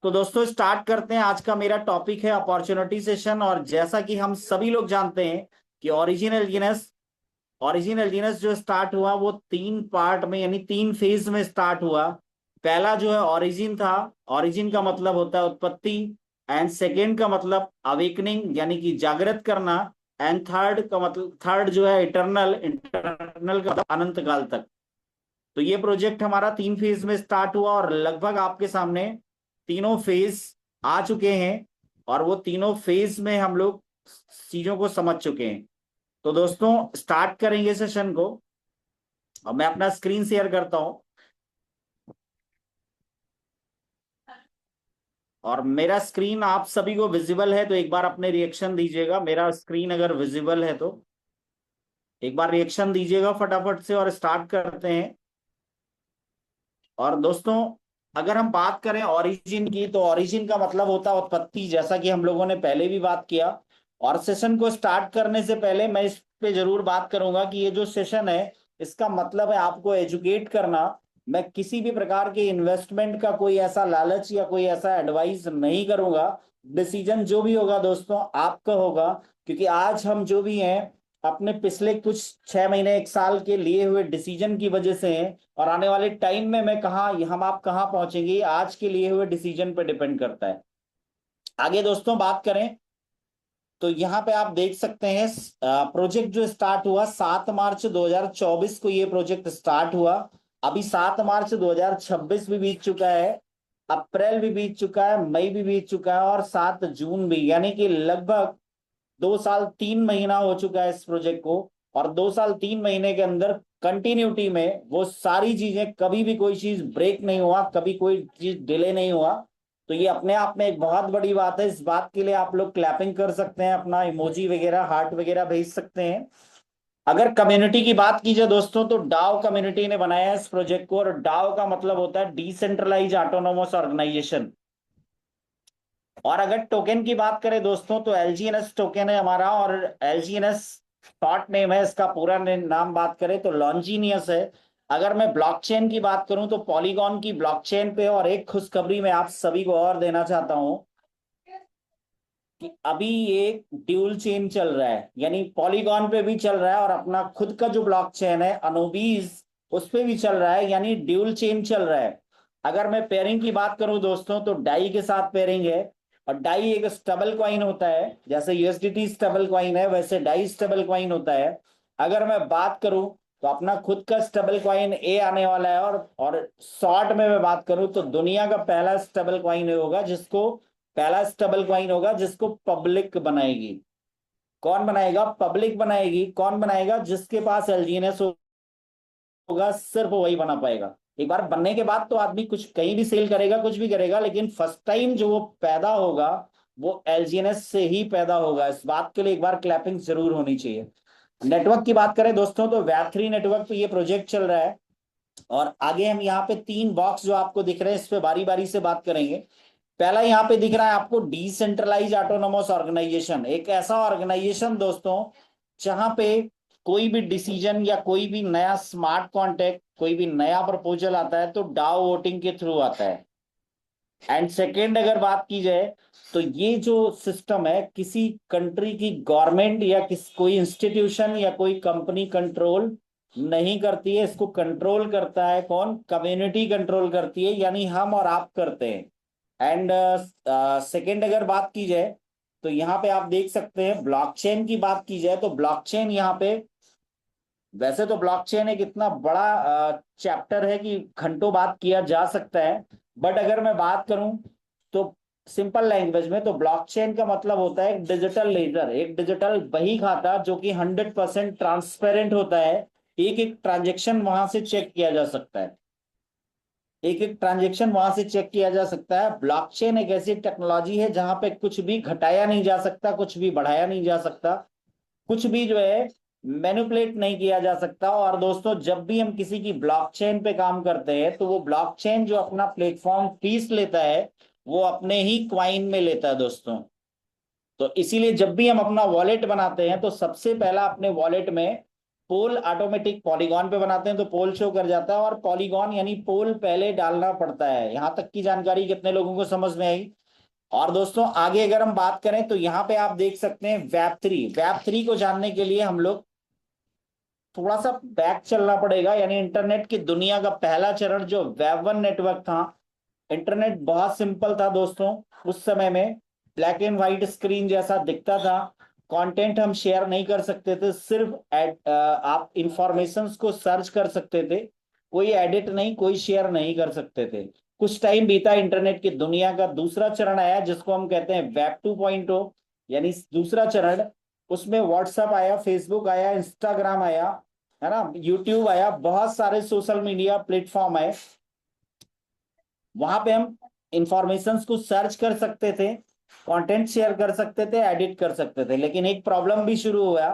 तो दोस्तों स्टार्ट करते हैं। आज का मेरा टॉपिक है अपॉर्चुनिटी सेशन। और जैसा कि हम सभी लोग जानते हैं कि ओरिजिनल जीनस जो स्टार्ट हुआ वो तीन पार्ट में यानी तीन फेज में स्टार्ट हुआ। पहला जो है ओरिजिन था। ओरिजिन का मतलब होता है उत्पत्ति। एंड सेकेंड का मतलब अवेकनिंग यानी कि जागृत करना। एंड थर्ड का मतलब थर्ड जो है इटरनल। इंटरनल का मतलब अनंत काल तक। तो ये प्रोजेक्ट हमारा तीन फेज में स्टार्ट हुआ और लगभग आपके सामने तीनों फेज आ चुके हैं। और वो तीनों फेज में हम लोग चीजों को समझ चुके हैं। तो दोस्तों स्टार्ट करेंगे सेशन को। और मैं अपना स्क्रीन शेयर करता हूं। और मेरा स्क्रीन आप सभी को विजिबल है तो एक बार अपने रिएक्शन दीजिएगा। मेरा स्क्रीन अगर विजिबल है तो एक बार रिएक्शन दीजिएगा फटाफट से और स्टार्ट करते हैं। और दोस्तों अगर हम बात करें ओरिजिन की तो ओरिजिन का मतलब होता है उत्पत्ति, जैसा कि हम लोगों ने पहले भी बात किया। और सेशन को स्टार्ट करने से पहले मैं इस पे जरूर बात करूंगा कि ये जो सेशन है इसका मतलब है आपको एजुकेट करना। मैं किसी भी प्रकार के इन्वेस्टमेंट का कोई ऐसा लालच या कोई ऐसा एडवाइस नहीं करूंगा। डिसीजन जो भी होगा दोस्तों आपका होगा। क्योंकि आज हम जो भी हैं अपने पिछले कुछ 6 महीने 1 साल के लिए हुए डिसीजन की वजह से हैं। और आने वाले टाइम में मैं कहाँ हम आप कहाँ पहुंचेंगे ये आज के लिए हुए डिसीजन पर डिपेंड करता है। आगे दोस्तों बात करें तो यहाँ पे आप देख सकते हैं प्रोजेक्ट जो स्टार्ट हुआ 7 मार्च 2024 को ये प्रोजेक्ट स्टार्ट हुआ। अभी 7 मार्च 2026 भी बीत चुका है। अप्रैल भी बीत चुका है, मई भी बीत चुका है और 7 जून भी, यानी कि लगभग 2 साल 3 महीना हो चुका है इस प्रोजेक्ट को। और 2 साल 3 महीने के अंदर कंटिन्यूटी में वो सारी चीजें, कभी भी कोई चीज ब्रेक नहीं हुआ, कभी कोई चीज डिले नहीं हुआ। तो ये अपने आप में एक बहुत बड़ी बात है। इस बात के लिए आप लोग क्लैपिंग कर सकते हैं, अपना इमोजी वगैरह हार्ट वगैरह भेज सकते हैं। अगर कम्युनिटी की बात की जाए दोस्तों तो डाओ कम्युनिटी ने बनाया है इस प्रोजेक्ट को। और डाओ का मतलब होता है डिसेंट्रलाइज ऑटोनोमस ऑर्गेनाइजेशन। और अगर टोकन की बात करें दोस्तों तो एलजीएनएस टोकन है हमारा। और एलजीएनएस शॉर्ट नेम है, इसका पूरा नाम बात करें तो लॉन्जीनियस है। अगर मैं ब्लॉकचेन की बात करूं तो पॉलीगॉन की ब्लॉकचेन पे। और एक खुशखबरी मैं आप सभी को और देना चाहता हूं कि अभी ये ड्यूल चेन चल रहा है, यानी पॉलीगॉन पे भी चल रहा है और अपना खुद का जो ब्लॉकचेन है अनोबीज उस पे भी चल रहा है, यानी ड्यूल चेन चल रहा है। अगर मैं पेयरिंग की बात करूं दोस्तों तो डाई के साथ पेयरिंग है। और डाई एक स्टेबल कॉइन होता है, जैसे यूएसडीटी स्टेबल कॉइन है वैसे डाई स्टेबल कॉइन होता है। अगर मैं बात करूं तो अपना खुद का स्टेबल कॉइन ए आने वाला है। और शॉर्ट में मैं बात करूं तो दुनिया का पहला स्टेबल कॉइन होगा जिसको पहला स्टेबल कॉइन होगा जिसको पब्लिक बनाएगी। कौन बनाएगा? पब्लिक बनाएगी। कौन बनाएगा? जिसके पास एलजीएनएस होगा सिर्फ वही बना पाएगा। एक बार बनने के बाद तो आदमी कुछ कहीं भी सेल करेगा, कुछ भी करेगा, लेकिन फर्स्ट टाइम जो वो पैदा होगा वो एलजीएनएस से ही पैदा होगा। इस बात के लिए एक बार क्लैपिंग जरूर होनी चाहिए। नेटवर्क की बात करें दोस्तों तो वैब 3 नेटवर्क पे ये प्रोजेक्ट चल रहा है। और आगे हम यहाँ पे तीन बॉक्स जो आपको दिख रहे हैं इस पे बारी बारी से बात करेंगे। पहला यहाँ पे दिख रहा है आपको डिसेंट्रलाइज ऑटोनोमस ऑर्गेनाइजेशन। एक ऐसा ऑर्गेनाइजेशन दोस्तों जहां पे कोई भी डिसीजन या कोई भी नया स्मार्ट कॉन्ट्रैक्ट, कोई भी नया प्रपोजल आता है तो डाओ वोटिंग के थ्रू आता है। एंड सेकेंड अगर बात की जाए तो ये जो सिस्टम है किसी कंट्री की गवर्नमेंट या कोई इंस्टीट्यूशन या कोई कंपनी कंट्रोल नहीं करती है। इसको कंट्रोल करता है कौन? कम्युनिटी कंट्रोल करती है, यानी हम और आप करते हैं। एंड सेकेंड अगर बात की जाए तो यहाँ पे आप देख सकते हैं ब्लॉकचेन की बात की जाए तो ब्लॉकचेन यहाँ पे, वैसे तो ब्लॉकचेन एक इतना बड़ा चैप्टर है कि घंटों बात किया जा सकता है। बट अगर मैं बात करूं तो सिंपल लैंग्वेज में तो ब्लॉकचेन का मतलब होता है एक डिजिटल लेजर, एक डिजिटल बही खाता जो कि 100% ट्रांसपेरेंट होता है। एक एक ट्रांजेक्शन वहां से चेक किया जा सकता है। एक एक ट्रांजेक्शन वहां से चेक किया जा सकता है। ब्लॉकचेन एक ऐसी टेक्नोलॉजी है जहां पे कुछ भी घटाया नहीं जा सकता, कुछ भी बढ़ाया नहीं जा सकता, कुछ भी जो है मैनिपुलेट नहीं किया जा सकता। और दोस्तों जब भी हम किसी की ब्लॉकचेन पे काम करते हैं तो वो ब्लॉकचेन जो अपना प्लेटफॉर्म फीस लेता है वो अपने ही क्वाइन में लेता है दोस्तों। तो इसीलिए जब भी हम अपना वॉलेट बनाते हैं तो सबसे पहला अपने वॉलेट में पोल ऑटोमेटिक पॉलीगॉन पे बनाते हैं तो पोल शो कर जाता है, और पॉलीगॉन यानी पोल पहले डालना पड़ता है। यहां तक की जानकारी कितने लोगों को समझ में आई? और दोस्तों आगे अगर हम बात करें तो यहाँ पे आप देख सकते हैं वेब 3 को जानने के लिए हम लोग थोड़ा सा बैक चलना पड़ेगा। यानी इंटरनेट की दुनिया का पहला चरण जो वेब 1 नेटवर्क था। इंटरनेट बहुत सिंपल था दोस्तों। उस समय में ब्लैक एंड व्हाइट स्क्रीन जैसा दिखता था। कंटेंट हम शेयर नहीं कर सकते थे, सिर्फ आप इंफॉर्मेशंस को सर्च कर सकते थे। कोई एडिट नहीं, कोई शेयर नहीं कर सकते थे। कुछ टाइम बीता, इंटरनेट की दुनिया का दूसरा चरण आया जिसको हम कहते हैं वेब 2.0, यानी दूसरा चरण। उसमें व्हाट्सएप आया, फेसबुक आया, इंस्टाग्राम आया, है ना, यूट्यूब आया, बहुत सारे सोशल मीडिया प्लेटफॉर्म आए। वहां पे हम इंफॉर्मेशन को सर्च कर सकते थे, कंटेंट शेयर कर सकते थे, एडिट कर सकते थे। लेकिन एक प्रॉब्लम भी शुरू हुआ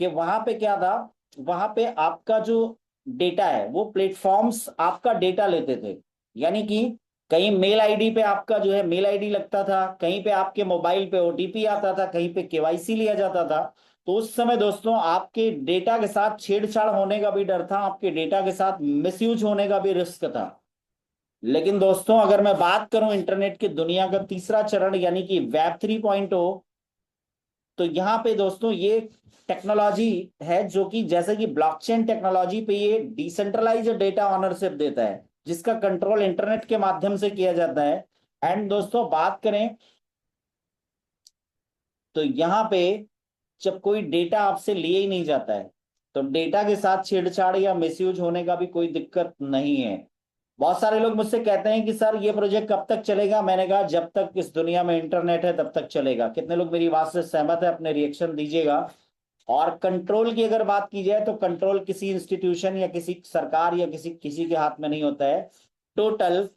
कि वहां पे क्या था, वहां पे आपका जो डेटा है वो प्लेटफॉर्म्स आपका डेटा लेते थे। यानी कि कहीं मेल आईडी पे आपका जो है मेल आईडी लगता था, कहीं पे आपके मोबाइल पे ओटीपी आता था, कहीं पे केवाईसी लिया जाता था। तो उस समय दोस्तों आपके डेटा के साथ छेड़छाड़ होने का भी डर था, आपके डेटा के साथ मिसयूज होने का भी रिस्क था। लेकिन दोस्तों अगर मैं बात करूं इंटरनेट की दुनिया का तीसरा चरण यानी कि वेब 3.0, तो यहाँ पे दोस्तों ये टेक्नोलॉजी है जो कि जैसे कि ब्लॉकचेन टेक्नोलॉजी पे ये डिसेंट्रलाइज डेटा ऑनरशिप देता है, जिसका कंट्रोल इंटरनेट के माध्यम से किया जाता है। एंड दोस्तों बात करें तो यहाँ पे जब कोई डेटा आपसे लिए ही नहीं जाता है तो डेटा के साथ छेड़छाड़ या मिसयूज होने का भी कोई दिक्कत नहीं है। बहुत सारे लोग मुझसे कहते हैं कि सर ये प्रोजेक्ट कब तक चलेगा। मैंने कहा जब तक इस दुनिया में इंटरनेट है तब तक चलेगा। कितने लोग मेरी बात से सहमत है, अपने रिएक्शन दीजिएगा। और कंट्रोल की अगर बात की जाए तो कंट्रोल किसी इंस्टीट्यूशन या किसी सरकार या किसी किसी के हाथ में नहीं होता है, टोटल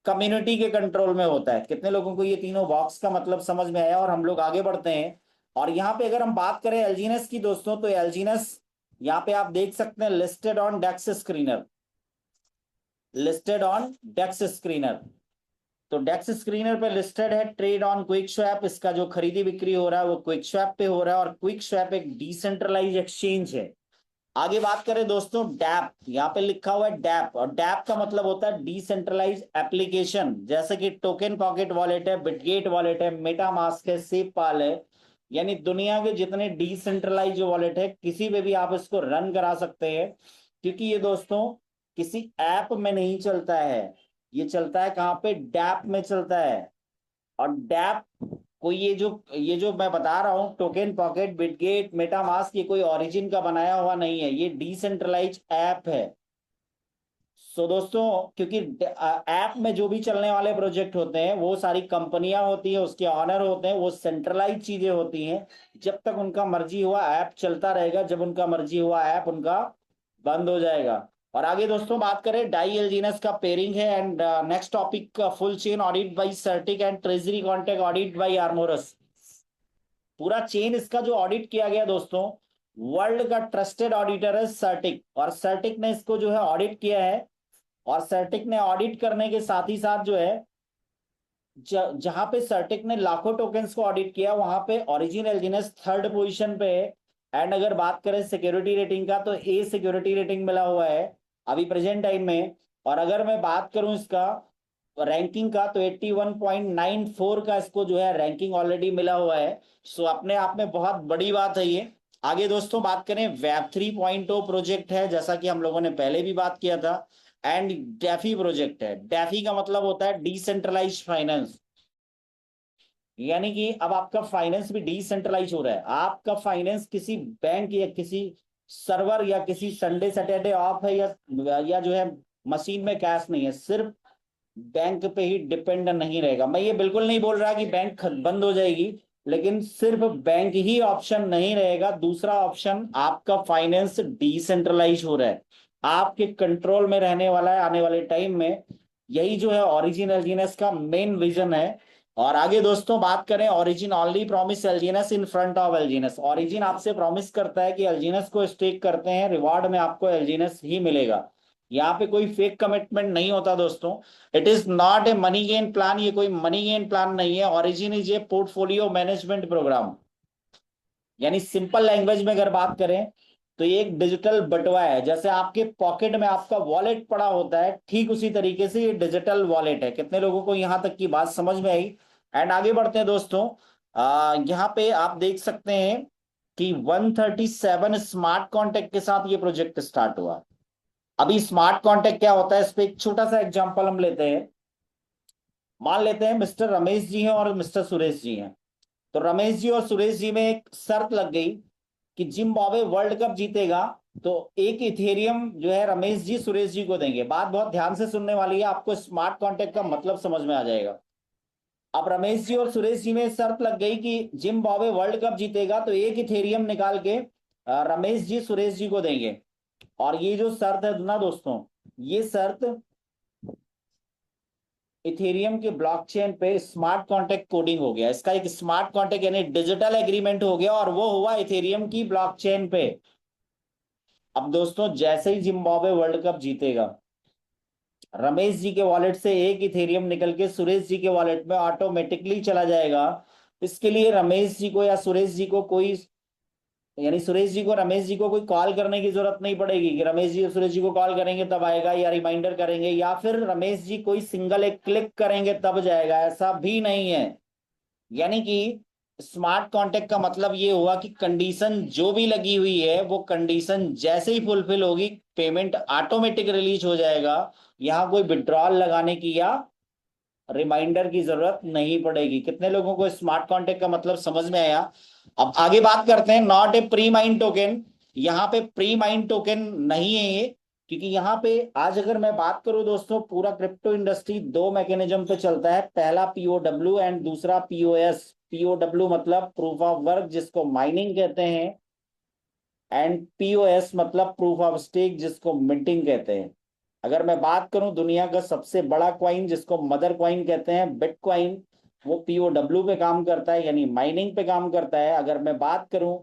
कम्युनिटी के कंट्रोल में होता है। कितने लोगों को ये तीनों बॉक्स का मतलब समझ में आया? और हम लोग आगे बढ़ते हैं। और यहाँ पे अगर हम बात करें एलजीनेस की दोस्तों, तो एलजीनेस यहाँ पे आप देख सकते हैं listed on DEX Screener, listed on DEX Screener. तो डेक्स स्क्रीनर पे लिस्टेड है। ट्रेड ऑन क्विक स्वैप, इसका जो खरीदी बिक्री हो रहा है वो क्विक स्वैप पे हो रहा है, और क्विक स्वैप एक डिसेंट्रलाइज एक्सचेंज है। आगे बात करें दोस्तों डैप, यहाँ पे लिखा हुआ है डैप, और डैप का मतलब होता है डिसेंट्रलाइज एप्लीकेशन। जैसे कि टोकन पॉकेट वॉलेट है, बिटगेट वॉलेट है, मेटा मास्क है, सेपपाल है। यानी दुनिया के जितने डिसेंट्रलाइज वॉलेट है किसी पे भी आप इसको रन करा सकते हैं, क्योंकि ये दोस्तों किसी ऐप में नहीं चलता है। ये चलता है कहाँ पे? डैप में चलता है। और डैप कोई ये जो मैं बता रहा हूँ टोकन पॉकेट, बिटगेट, मेटामास्क, ये कोई ओरिजिन का बनाया हुआ नहीं है, ये डिसेंट्रलाइज ऐप है। सो दोस्तों क्योंकि ऐप में जो भी चलने वाले प्रोजेक्ट होते हैं वो सारी कंपनियां होती हैं, उसके ऑनर होते हैं, वो सेंट्रलाइज चीजें होती हैं। जब तक उनका मर्जी हुआ ऐप चलता रहेगा, जब उनका मर्जी हुआ ऐप उनका बंद हो जाएगा। और आगे दोस्तों बात करें, डाई एलजीनस का पेयरिंग है। And next topic, full chain audit by CertiK and treasury contract audit by Armors. पूरा चेन इसका जो ऑडिट किया गया दोस्तों, वर्ल्ड का ट्रस्टेड ऑडिटर है सर्टिक, और सर्टिक ने इसको जो है ऑडिट किया है। और सर्टिक ने ऑडिट करने के साथ ही साथ जो है जहां पे सर्टिक ने लाखों टोकन्स को ऑडिट किया वहां पे ओरिजिन एलजीनेस थर्ड पोजीशन पे है। एंड अगर बात करें सिक्योरिटी रेटिंग का तो ए सिक्योरिटी रेटिंग मिला हुआ है अभी प्रेजेंट टाइम में। और अगर मैं बात करूं इसका रैंकिंग का तो 81.94 का इसको जो है रैंकिंग ऑलरेडी मिला हुआ है। सो अपने आप में बहुत बड़ी बात है ये। आगे दोस्तों बात करें, वेब 3.0 प्रोजेक्ट है जैसा कि हम लोगों ने पहले भी बात किया था। एंड डेफी प्रोजेक्ट है। डेफी का मतलब होता है डिसेंट्रलाइज फाइनेंस। यानी कि अब आपका फाइनेंस भी डिसेंट्रलाइज हो रहा है। आपका फाइनेंस किसी बैंक या किसी सर्वर या किसी संडे सैटरडे ऑफ है या जो है मशीन में कैश नहीं है, सिर्फ बैंक पे ही डिपेंड नहीं रहेगा। मैं ये बिल्कुल नहीं बोल रहा कि बैंक बंद हो जाएगी, लेकिन सिर्फ बैंक ही ऑप्शन नहीं रहेगा। दूसरा ऑप्शन, आपका फाइनेंस डिसेंट्रलाइज हो रहा है, आपके कंट्रोल में रहने वाला है आने वाले टाइम में। यही जो है ओरिजिन एलजीनेस का मेन विजन है। और आगे दोस्तों बात करें, origin only promise LGNS in front of LGNS. Origin आपसे प्रॉमिस करता है कि एलजीनेस को स्टेक करते हैं, रिवॉर्ड में आपको एलजीनेस ही मिलेगा। यहाँ पे कोई फेक कमिटमेंट नहीं होता दोस्तों। It is not a money gain plan, ये कोई मनी गेन प्लान नहीं है। Origin is a portfolio management program. यानी सिंपल लैंग्वेज में अगर बात करें तो ये एक डिजिटल बटवा है। जैसे आपके पॉकेट में आपका वॉलेट पड़ा होता है, ठीक उसी तरीके से ये डिजिटल वॉलेट है। कितने लोगों को यहाँ तक की बात समझ में आई? एंड आगे बढ़ते हैं दोस्तों। यहाँ पे आप देख सकते हैं कि 137 स्मार्ट कॉन्टेक्ट के साथ ये प्रोजेक्ट स्टार्ट हुआ। अभी स्मार्ट कॉन्टेक्ट क्या होता है, इस पे एक छोटा सा एग्जांपल हम लेते हैं। मान लेते हैं मिस्टर रमेश जी हैं और मिस्टर सुरेश जी हैं। तो रमेश जी और सुरेश जी में एक शर्त लग गई कि जिम्बाब्वे वर्ल्ड कप जीतेगा तो एक इथेरियम जो है रमेश जी सुरेश जी को देंगे। बात बहुत ध्यान से सुनने वाली है, आपको स्मार्ट कॉन्टेक्ट का मतलब समझ में आ जाएगा। अब रमेश जी और सुरेश जी में शर्त लग गई कि जिम्बाब्वे वर्ल्ड कप जीतेगा तो एक इथेरियम निकाल के रमेश जी सुरेश जी को देंगे। और ये जो शर्त है ना दोस्तों, ये शर्त इथेरियम के ब्लॉकचेन पे स्मार्ट कॉन्ट्रैक्ट कोडिंग हो गया। इसका एक स्मार्ट कॉन्ट्रैक्ट यानी डिजिटल एग्रीमेंट हो गया, और वो हुआ इथेरियम की ब्लॉकचेन पे। अब दोस्तों जैसे ही जिम्बाब्वे वर्ल्ड कप जीतेगा, रमेश जी के वॉलेट से एक इथेरियम निकल के सुरेश जी के वॉलेट में ऑटोमेटिकली चला जाएगा। इसके लिए रमेश जी को या सुरेश जी को कोई, यानी सुरेश जी को रमेश जी को कोई कॉल करने की जरूरत नहीं पड़ेगी कि रमेश जी सुरेश जी को कॉल करेंगे तब आएगा, या रिमाइंडर करेंगे, या फिर रमेश जी कोई सिंगल एक क्लिक करेंगे तब जाएगा, ऐसा भी नहीं है। यानी कि स्मार्ट कॉन्टेक्ट का मतलब ये हुआ कि कंडीशन जो भी लगी हुई है वो कंडीशन जैसे ही फुलफिल होगी पेमेंट ऑटोमेटिक रिलीज हो जाएगा। यहाँ कोई विड्रॉल लगाने की या रिमाइंडर की जरूरत नहीं पड़ेगी। कितने लोगों को स्मार्ट कॉन्टेक्ट का मतलब समझ में आया? अब आगे बात करते हैं not a premined token. यहाँ पे प्री माइंड टोकन नहीं है ये, क्योंकि यहाँ पे आज अगर मैं बात करूं दोस्तों, पूरा क्रिप्टो इंडस्ट्री दो मैकेनिज्म पे चलता है। पहला पीओडब्ल्यू एंड दूसरा पीओएस। पीओडब्ल्यू मतलब प्रूफ ऑफ वर्क जिसको माइनिंग कहते हैं, एंड पीओएस मतलब प्रूफ ऑफ स्टेक जिसको मिंटिंग कहते हैं। अगर मैं बात करूं दुनिया का सबसे बड़ा क्वाइन जिसको मदर क्वाइन कहते हैं, बिटकॉइन, वो पीओडब्ल्यू पे काम करता है यानी माइनिंग पे काम करता है। अगर मैं बात करूं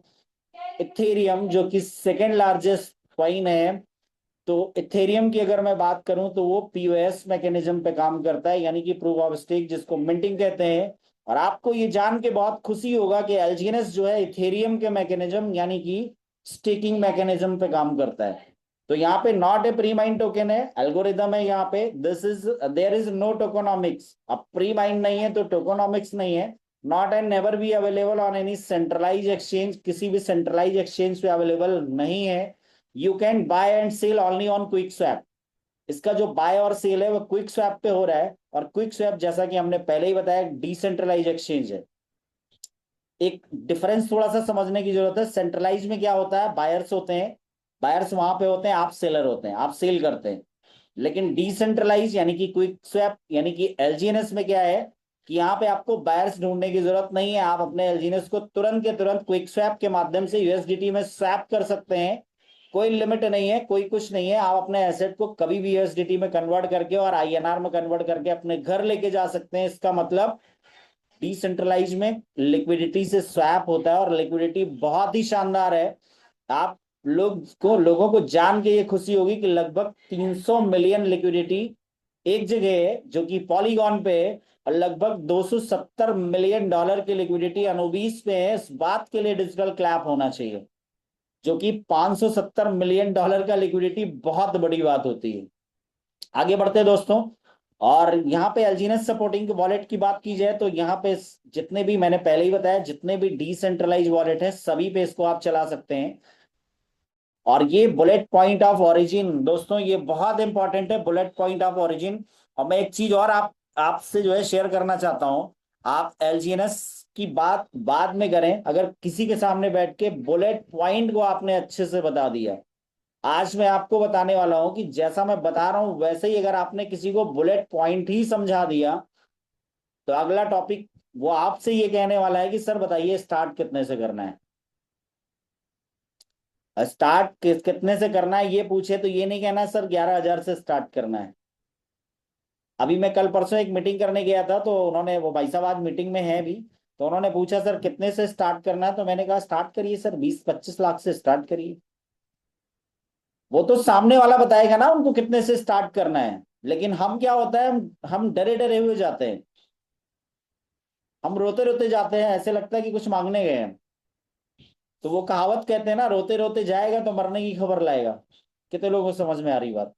इथेरियम जो कि सेकेंड लार्जेस्ट क्वाइन है, तो इथेरियम की अगर मैं बात करूं तो वो पीओएस मैकेनिज्म पे काम करता है यानी कि प्रूफ ऑफ स्टेक जिसको मिंटिंग कहते हैं। और आपको ये जान के बहुत खुशी होगा कि एलजीएनएस जो है इथेरियम के मैकेनिज्म यानी कि स्टेकिंग मैकेनिज्म पे काम करता है। तो यहाँ पे not a premined token है, एल्गोरिदम है। यहाँ पे this is there is no tokenomics. अब प्री माइंड नहीं है तो टोकोनॉमिक्स नहीं है। Not and never be available on any centralise exchange, किसी भी सेंट्रलाइज एक्सचेंज पे अवेलेबल नहीं है। You can buy and sell only on QuickSwap. इसका जो बाय और सेल है वो क्विक स्वैप पे हो रहा है, और क्विक स्वैप जैसा कि हमने पहले ही बताया डिसेंट्रलाइज एक्सचेंज है। एक डिफरेंस थोड़ा सा समझने की जरूरत है। सेंट्रलाइज में क्या होता है, बायर्स होते हैं, बायर्स वहां पे होते हैं, आप सेलर होते हैं, आप सेल करते हैं। लेकिन डिसेंट्रलाइज यानी कि क्विक स्वैप यानी कि एलजीएनएस में क्या है कि यहाँ पे आपको बायर्स ढूंढने की जरूरत नहीं है। आप अपने एलजीएनएस को तुरंत के तुरंत क्विक स्वैप के माध्यम से यूएसडीटी में स्वैप कर सकते हैं। कोई लिमिट नहीं है, कोई कुछ नहीं है। आप अपने एसेट को कभी भी यूएसडीटी में कन्वर्ट करके और आईएनआर में कन्वर्ट करके अपने घर लेके जा सकते हैं। इसका मतलब डिसेंट्रलाइज में लिक्विडिटी से स्वैप होता है, और लिक्विडिटी बहुत ही शानदार है। आप लोगों को जान के ये खुशी होगी कि लगभग 300 मिलियन लिक्विडिटी एक जगह है जो कि पॉलीगॉन पे है, और लगभग 270 मिलियन डॉलर की लिक्विडिटी अनुबीस पे है। इस बात के लिए डिजिटल क्लैप होना चाहिए, जो कि 570 मिलियन डॉलर का लिक्विडिटी बहुत बड़ी बात होती है। आगे बढ़ते हैं दोस्तों। और यहाँ पे एलजीएनएस सपोर्टिंग वॉलेट की बात की जाए तो यहाँ पे जितने भी मैंने पहले ही बताया, जितने भी डिसेंट्रलाइज वॉलेट है सभी पे इसको आप चला सकते हैं। और ये बुलेट पॉइंट ऑफ ओरिजिन दोस्तों, ये बहुत इंपॉर्टेंट है, बुलेट पॉइंट ऑफ ओरिजिन। और मैं एक चीज और आपसे जो है शेयर करना चाहता हूं। आप एलजीएनएस की बात बाद में करें, अगर किसी के सामने बैठ के बुलेट पॉइंट को आपने अच्छे से बता दिया। आज मैं आपको बताने वाला हूं कि जैसा मैं बता रहा हूं वैसे ही अगर आपने किसी को बुलेट पॉइंट ही समझा दिया, तो अगला टॉपिक वो आपसे ये कहने वाला है कि सर बताइए स्टार्ट कितने से करना है। स्टार्ट कितने से करना है ये पूछे तो ये नहीं कहना है सर 11,000 से स्टार्ट करना है। अभी मैं कल परसों एक मीटिंग करने गया था, तो उन्होंने, वो भाई साहब आज मीटिंग में है भी, तो उन्होंने पूछा सर कितने से स्टार्ट करना है, तो मैंने कहा स्टार्ट करिए सर 20-25 लाख से स्टार्ट करिए। वो तो सामने वाला बताएगा ना उनको कितने से स्टार्ट करना है, लेकिन हम क्या होता है, हम डरे डरे हुए जाते हैं, हम रोते रोते जाते हैं, ऐसे लगता है कि कुछ मांगने गए हैं। तो वो कहावत कहते हैं ना, रोते रोते जाएगा तो मरने की खबर लाएगा। कितने लोगों को समझ में आ रही बात?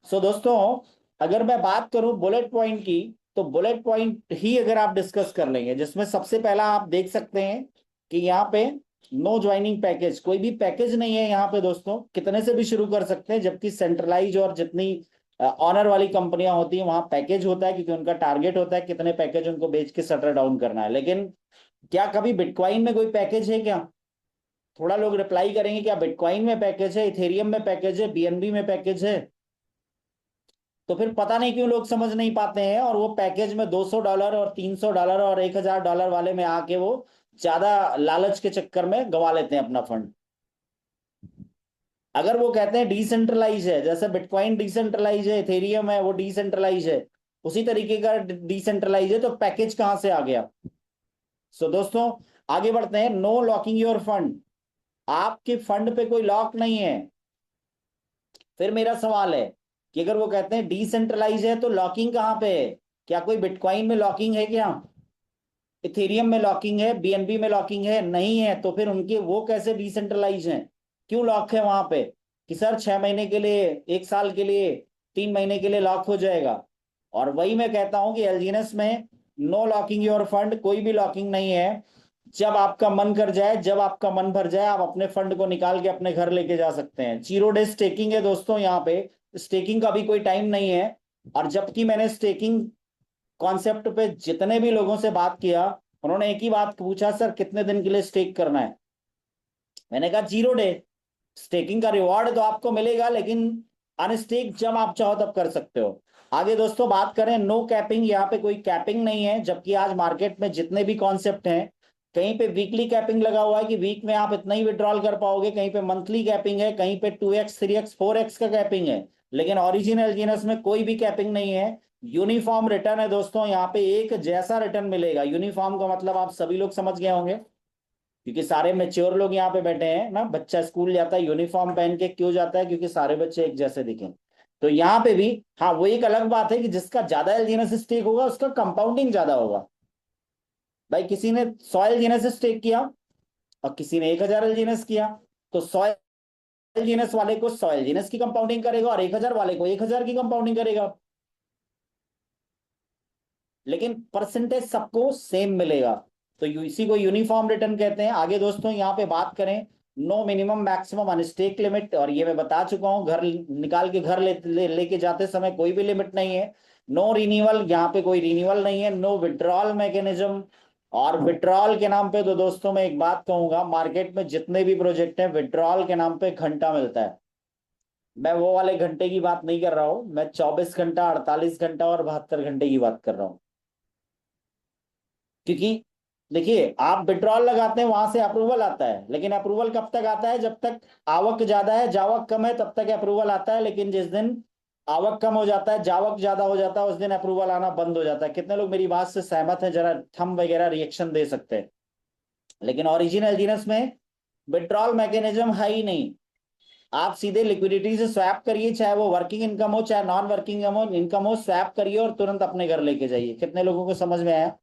सो दोस्तों, अगर मैं बात करूं बुलेट पॉइंट की, तो बुलेट पॉइंट ही अगर आप डिस्कस कर लेंगे, जिसमें सबसे पहला आप देख सकते हैं कि यहाँ पे नो ज्वाइनिंग पैकेज, कोई भी पैकेज नहीं है यहाँ पे दोस्तों, कितने से भी शुरू कर सकते हैं। जबकि सेंट्रलाइज और जितनी ऑनर वाली कंपनियां होती हैं वहां पैकेज होता है, क्योंकि उनका टारगेट होता है कितने पैकेज उनको बेच के शटर डाउन करना है। लेकिन क्या कभी बिटकॉइन में कोई पैकेज है क्या? थोड़ा लोग रिप्लाई करेंगे क्या बिटकॉइन में पैकेज है, इथेरियम में पैकेज है, बीएनबी में पैकेज है? तो फिर पता नहीं क्यों लोग समझ नहीं पाते हैं, और वो पैकेज में $200 और $300 और $1000 वाले में आके वो ज्यादा लालच के चक्कर में गवा लेते हैं अपना फंड। अगर वो कहते हैं डिसेंट्रलाइज है, जैसे बिटकॉइन डिसेंट्रलाइज है, इथेरियम है वो डिसेंट्रलाइज है, उसी तरीके का डिसेंट्रलाइज है, तो पैकेज कहां से आ गया? सो दोस्तों, आगे बढ़ते हैं। नो लॉकिंग योर फंड, आपके फंड पे कोई लॉक नहीं है। फिर मेरा सवाल है कि अगर वो कहते हैं डिसेंट्रलाइज है तो लॉकिंग कहाँ पे है? क्या कोई बिटकॉइन में लॉकिंग है क्या? इथेरियम में लॉकिंग है, बीएनबी में लॉकिंग है? नहीं है। तो फिर उनके वो कैसे डिसेंट्रलाइज हैं? क्यों लॉक है वहां पे? कि सर 6 महीने के लिए, 1 साल के लिए, 3 महीने के लिए लॉक हो जाएगा। और वही मैं कहता हूं कि एलजीएनएस में नो लॉकिंग योर फंड, कोई भी लॉकिंग नहीं है। जब आपका मन कर जाए, जब आपका मन भर जाए, आप अपने फंड को निकाल के अपने घर लेके जा सकते हैं। 0 डे स्टेकिंग है दोस्तों यहाँ पे, स्टेकिंग का भी कोई टाइम नहीं है। और जबकि मैंने स्टेकिंग कॉन्सेप्ट पे जितने भी लोगों से बात किया, उन्होंने एक ही बात पूछा, सर कितने दिन के लिए स्टेक करना है? मैंने कहा 0 डे। स्टेकिंग का रिवॉर्ड तो आपको मिलेगा, लेकिन अनस्टेक जब आप चाहो तब कर सकते हो। आगे दोस्तों बात करें, नो कैपिंग, यहाँ पे कोई कैपिंग नहीं है। जबकि आज मार्केट में जितने भी कॉन्सेप्ट हैं, कहीं पे वीकली कैपिंग लगा हुआ है कि वीक में आप इतना ही विड्रॉल कर पाओगे, कहीं पे मंथली कैपिंग है, कहीं पे 2x 3x 4x का कैपिंग है। लेकिन ओरिजिनल जीनस में कोई भी कैपिंग नहीं है। यूनिफॉर्म रिटर्न है दोस्तों, यहाँ पे एक जैसा रिटर्न मिलेगा। यूनिफॉर्म का मतलब आप सभी लोग समझ गए होंगे, क्योंकि सारे मैच्योर लोग यहाँ पे बैठे हैं ना। बच्चा स्कूल जाता है यूनिफॉर्म पहन के, क्यों जाता है? क्योंकि सारे बच्चे एक जैसे दिखें। तो यहाँ पे भी, हाँ वो एक अलग बात है कि जिसका ज्यादा एलजीएनएस स्टेक होगा उसका कंपाउंडिंग ज्यादा होगा। भाई किसी ने 100 एलजीएनएस स्टेक किया और किसी ने 1000 एलजीएनएस किया, तो 100 एलजीएनएस वाले को 100 एलजीएनएस की कंपाउंडिंग करेगा, और 1000 वाले को 1000 की कंपाउंडिंग करेगा। लेकिन परसेंटेज सबको सेम मिलेगा। तो इसी को यूनिफॉर्म रिटर्न कहते हैं। आगे दोस्तों यहाँ पे बात करें, no minimum maximum unstake limit, और ये मैं बता चुका हूं, घर निकाल के घर लेके जाते समय कोई भी लिमिट नहीं है। नो रिन्यूअल, यहाँ पे कोई रिन्यूअल नहीं है। नो विड्रॉल मैकेनिज्म, और विड्रॉल के नाम पे तो दोस्तों मैं एक बात कहूंगा, मार्केट में जितने भी प्रोजेक्ट हैं विड्रॉल के नाम पे घंटा मिलता है। मैं वो वाले घंटे की बात नहीं कर रहा हूं, मैं 24 घंटा, 48 घंटा और 72 घंटे की बात कर रहा हूं। क्योंकि देखिए, आप विड्रॉल लगाते हैं वहां से अप्रूवल आता है, लेकिन अप्रूवल कब तक आता है? जब तक आवक ज्यादा है, जावक कम है, तब तक अप्रूवल आता है। लेकिन जिस दिन आवक कम हो जाता है, जावक ज्यादा हो जाता है, उस दिन अप्रूवल आना बंद हो जाता है। कितने लोग मेरी बात से सहमत हैं? जरा थंब वगैरह रिएक्शन दे सकते हैं। लेकिन ओरिजिनल जीनस में विड्रॉल मैकेनिज्म है ही नहीं। आप सीधे लिक्विडिटी से स्वैप करिए, चाहे वो वर्किंग इनकम हो चाहे नॉन वर्किंग इनकम हो, स्वैप करिए और तुरंत अपने घर लेके जाइए। कितने लोगों को समझ में आया?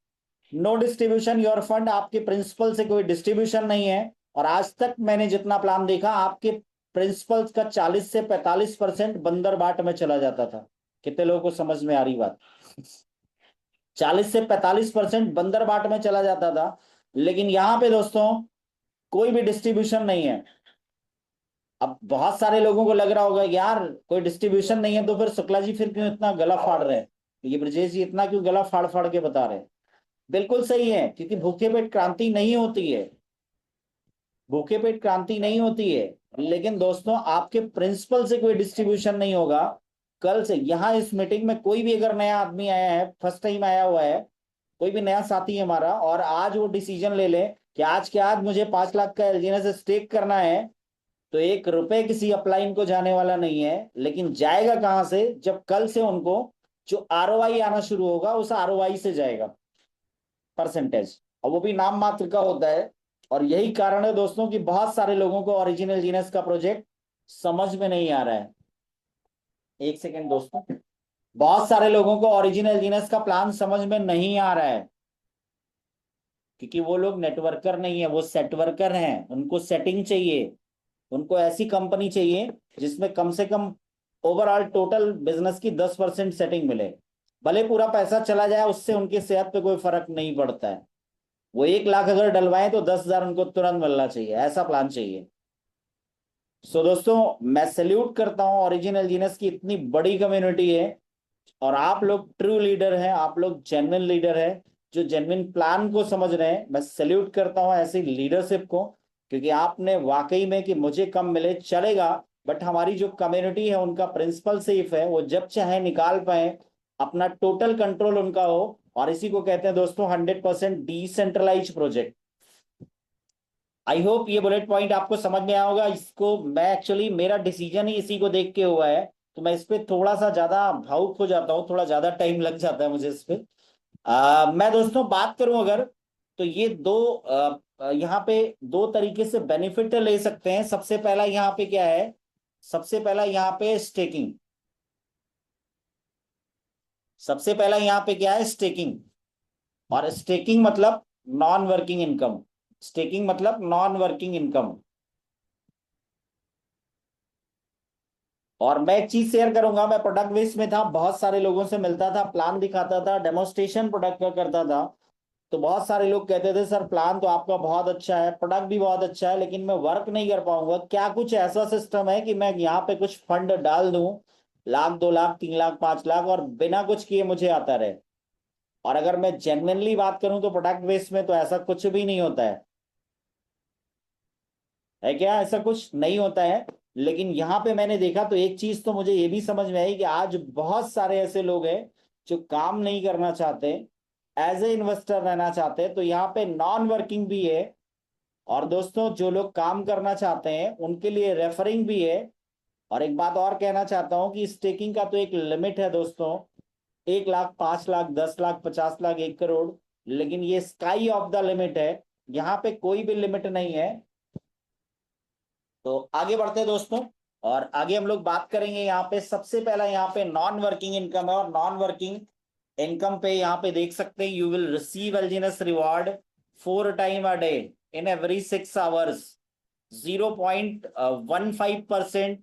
नो डिस्ट्रीब्यूशन योर फंड, आपके प्रिंसिपल से कोई डिस्ट्रीब्यूशन नहीं है। और आज तक मैंने जितना प्लान देखा, आपके प्रिंसिपल्स का 40 से 45% बंदर बाट में चला जाता था। कितने लोगों को समझ में आ रही बात? 40 से 45% बंदर बाट में चला जाता था। लेकिन यहाँ पे दोस्तों कोई भी डिस्ट्रीब्यूशन नहीं है। अब बहुत सारे लोगों को लग रहा होगा यार कोई डिस्ट्रीब्यूशन नहीं है तो फिर शुक्ला जी फिर क्यों इतना गला फाड़ रहे हैं, ये ब्रजेश जी इतना क्यों गला फाड़ फाड़ के बता रहे हैं? बिल्कुल सही है, क्योंकि भूखे पेट क्रांति नहीं होती है। भूखे पेट क्रांति नहीं होती है। लेकिन दोस्तों आपके प्रिंसिपल से कोई डिस्ट्रीब्यूशन नहीं होगा। कल से यहाँ इस मीटिंग में कोई भी अगर नया आदमी आया है, फर्स्ट टाइम आया हुआ है, कोई भी नया साथी है हमारा, और आज वो डिसीजन ले ले कि आज के आज मुझे 5 लाख का एलजीएनएस स्टेक करना है, तो 1 रुपए किसी अपलाइन को जाने वाला नहीं है। लेकिन जाएगा कहां से? जब कल से उनको जो आरओआई आना शुरू होगा, उस आरओआई से जाएगा परसेंटेज, और वो भी नाम मात्र का होता है। और यही कारण है दोस्तों कि बहुत सारे लोगों को ओरिजिनल जीनस का प्रोजेक्ट समझ में नहीं आ रहा है। एक सेकेंड दोस्तों, बहुत सारे लोगों को ओरिजिनल जीनस का प्लान समझ में नहीं आ रहा है। क्योंकि वो लोग नेटवर्कर नहीं है, वो सेटवर्कर हैं, उनको सेटिंग चाहिए। उनको ऐसी कंपनी चाहिए जिसमें कम से कम ओवरऑल टोटल बिजनेस की 10% सेटिंग मिले। भले पूरा पैसा चला जाए, उससे उनकी सेहत पे कोई फर्क नहीं पड़ता है। वो 1 लाख अगर डलवाएं तो 10,000 उनको तुरंत मिलना चाहिए, ऐसा प्लान चाहिए। सो दोस्तों, मैं सैल्यूट करता हूँ, ओरिजिनल जीनस की इतनी बड़ी कम्युनिटी है। और आप लोग ट्रू लीडर हैं, आप लोग जेन्युइन लीडर हैं, जो जेन्युइन प्लान को समझ रहे हैं। मैं सैल्यूट करता हूँ ऐसी लीडरशिप को, क्योंकि आपने वाकई में कि मुझे कम मिले चलेगा, बट हमारी जो कम्युनिटी है उनका प्रिंसिपल सेफ है, वो जब चाहे निकाल पाए, अपना टोटल कंट्रोल उनका हो। और इसी को कहते हैं दोस्तों 100% डिसेंट्रलाइज प्रोजेक्ट। आई होप ये बुलेट पॉइंट आपको समझ में आया होगा। इसको मैं एक्चुअली मेरा डिसीजन ही इसी को देख के हुआ है, तो मैं इस पे थोड़ा सा ज्यादा भावुक हो जाता हूँ, थोड़ा ज्यादा टाइम लग जाता है मुझे इस पे। मैं दोस्तों बात करूं अगर, तो ये यहाँ पे दो तरीके से बेनिफिट ले सकते हैं। सबसे पहला यहाँ पे क्या है, सबसे पहला यहाँ पे स्टेकिंग। सबसे पहला यहाँ पे क्या है, स्टेकिंग। और स्टेकिंग मतलब नॉन वर्किंग इनकम। स्टेकिंग मतलब नॉन वर्किंग इनकम। और मैं एक चीज शेयर करूंगा, मैं प्रोडक्ट बेस में था, बहुत सारे लोगों से मिलता था, प्लान दिखाता था, डेमोस्ट्रेशन प्रोडक्ट का करता था। तो बहुत सारे लोग कहते थे सर प्लान तो आपका बहुत अच्छा है, प्रोडक्ट भी बहुत अच्छा है, लेकिन मैं वर्क नहीं कर पाऊंगा। क्या कुछ ऐसा सिस्टम है कि मैं यहाँ पे कुछ फंड डाल दूं, 1 लाख 2 लाख 3 लाख 5 लाख, और बिना कुछ किए मुझे आता रहे? और अगर मैं जेन्युइनली बात करूं तो प्रोडक्ट बेस में तो ऐसा कुछ भी नहीं होता है क्या? ऐसा कुछ नहीं होता है। लेकिन यहाँ पे मैंने देखा तो एक चीज तो मुझे ये भी समझ में आई कि आज बहुत सारे ऐसे लोग हैं जो काम नहीं करना चाहते, एज ए इन्वेस्टर रहना चाहते हैं, तो यहाँ पे नॉन वर्किंग भी है। और दोस्तों, जो लोग काम करना चाहते हैं उनके लिए रेफरिंग भी है। और एक बात और कहना चाहता हूं कि स्टेकिंग का तो एक लिमिट है दोस्तों, 1 लाख 5 लाख 10 लाख 50 लाख 1 करोड़। लेकिन ये स्काई ऑफ द लिमिट है, यहाँ पे कोई भी लिमिट नहीं है। तो आगे बढ़ते हैं दोस्तों, और आगे हम लोग बात करेंगे। यहाँ पे सबसे पहला यहाँ पे नॉन वर्किंग इनकम है, और नॉन वर्किंग इनकम पे यहाँ पे देख सकते हैं, you will receive LGNS reward 4 time a day in every 6 hours. 0.15%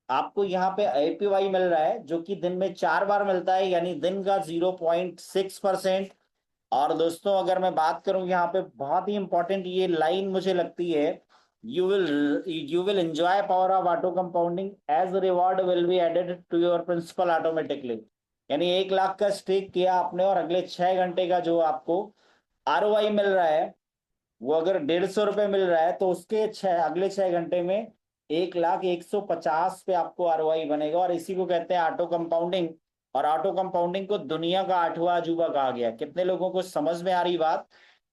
आपको यहाँ पे एपीवाई मिल रहा है, जो कि दिन में 4 बार मिलता है, यानी दिन का 0.6%। और दोस्तों, अगर मैं बात करूं यहाँ पे, बहुत ही इंपॉर्टेंट ये लाइन मुझे लगती है, you will enjoy power of auto compounding as reward will be added to your principal automatically. यानी 1 लाख का स्टेक किया आपने, और अगले 6 घंटे का जो आपको आरओआई मिल रहा है, वो अगर 150 रुपये मिल रहा है, तो उसके अगले 6 घंटे में 1,01,50 पे आपको आरओआई बनेगा। और इसी को कहते हैं ऑटो कंपाउंडिंग। और ऑटो कंपाउंडिंग को दुनिया का 8वां अजूबा कहा गया। कितने लोगों को समझ में आ रही बात?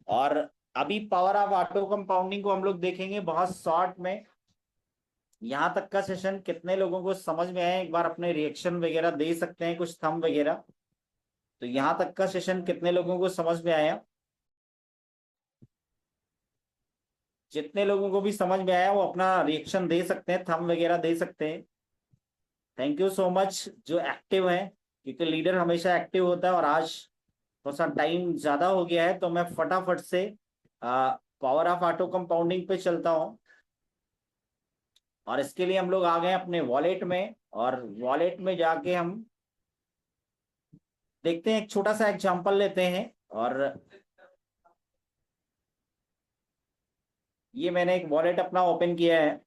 और अभी पावर ऑफ ऑटो कंपाउंडिंग को हम लोग देखेंगे बहुत शॉर्ट में। यहाँ तक का सेशन कितने लोगों को समझ में आया? एक बार अपने रिएक्शन वगैरह दे सकते हैं, कुछ थंब वगैरह। तो यहाँ तक का सेशन कितने लोगों को समझ में आया? जितने लोगों को भी समझ में आया वो अपना रिएक्शन दे सकते हैं, थंब वगैरह दे सकते हैं। थैंक यू सो मच जो एक्टिव है, क्योंकि लीडर हमेशा एक्टिव होता है। और आज थोड़ा सा टाइम ज्यादा हो गया है, तो मैं फटाफट से पावर ऑफ ऑटो कंपाउंडिंग पे चलता हूँ। और इसके लिए हम लोग आ गए अपने वॉलेट में, और वॉलेट में जाके हम देखते हैं, एक छोटा सा एग्जांपल लेते हैं। और ये मैंने एक वॉलेट अपना ओपन किया है,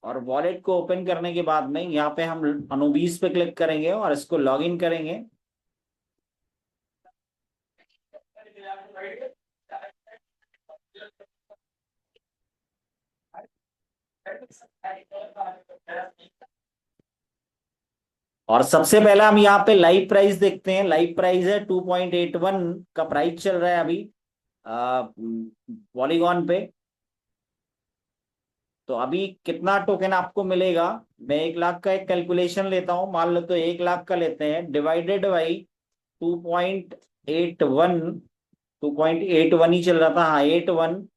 और वॉलेट को ओपन करने के बाद में यहाँ पे हम अनुबीस पे क्लिक करेंगे और इसको लॉग इन करेंगे। और सबसे पहला हम यहाँ पे लाइव प्राइस देखते हैं। लाइव प्राइस है 2.81 का प्राइस चल रहा है अभी पॉलीगॉन पे। तो अभी कितना टोकन आपको मिलेगा? मैं 1 लाख का एक कैलकुलेशन लेता हूं, मान लो तो 1 लाख का लेते हैं, डिवाइडेड बाई 2.81। 2.81 ही चल रहा था, हाँ 81,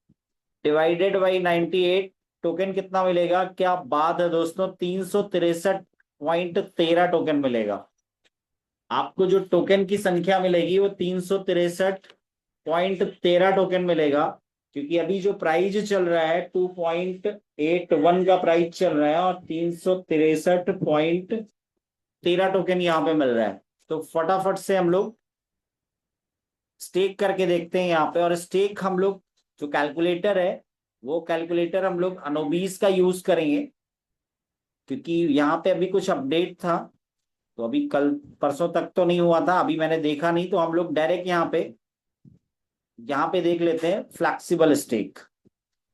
डिवाइडेड बाई 98। टोकन कितना मिलेगा? क्या बात है दोस्तों, 363.13 टोकन मिलेगा। आपको जो टोकन की संख्या मिलेगी वो 363 0.13 टोकन मिलेगा, क्योंकि अभी जो प्राइस चल रहा है 2.81 का प्राइस चल रहा है और 363.13 टोकन यहाँ पे मिल रहा है। तो फटाफट से हम लोग स्टेक करके देखते हैं यहाँ पे। और स्टेक हम लोग जो कैलकुलेटर है वो कैलकुलेटर हम लोग अनोबीस का यूज करेंगे, क्योंकि यहाँ पे अभी कुछ अपडेट था, तो अभी कल परसों तक तो नहीं हुआ था, अभी मैंने देखा नहीं, तो हम लोग डायरेक्ट यहाँ पे देख लेते हैं फ्लेक्सिबल स्टेक।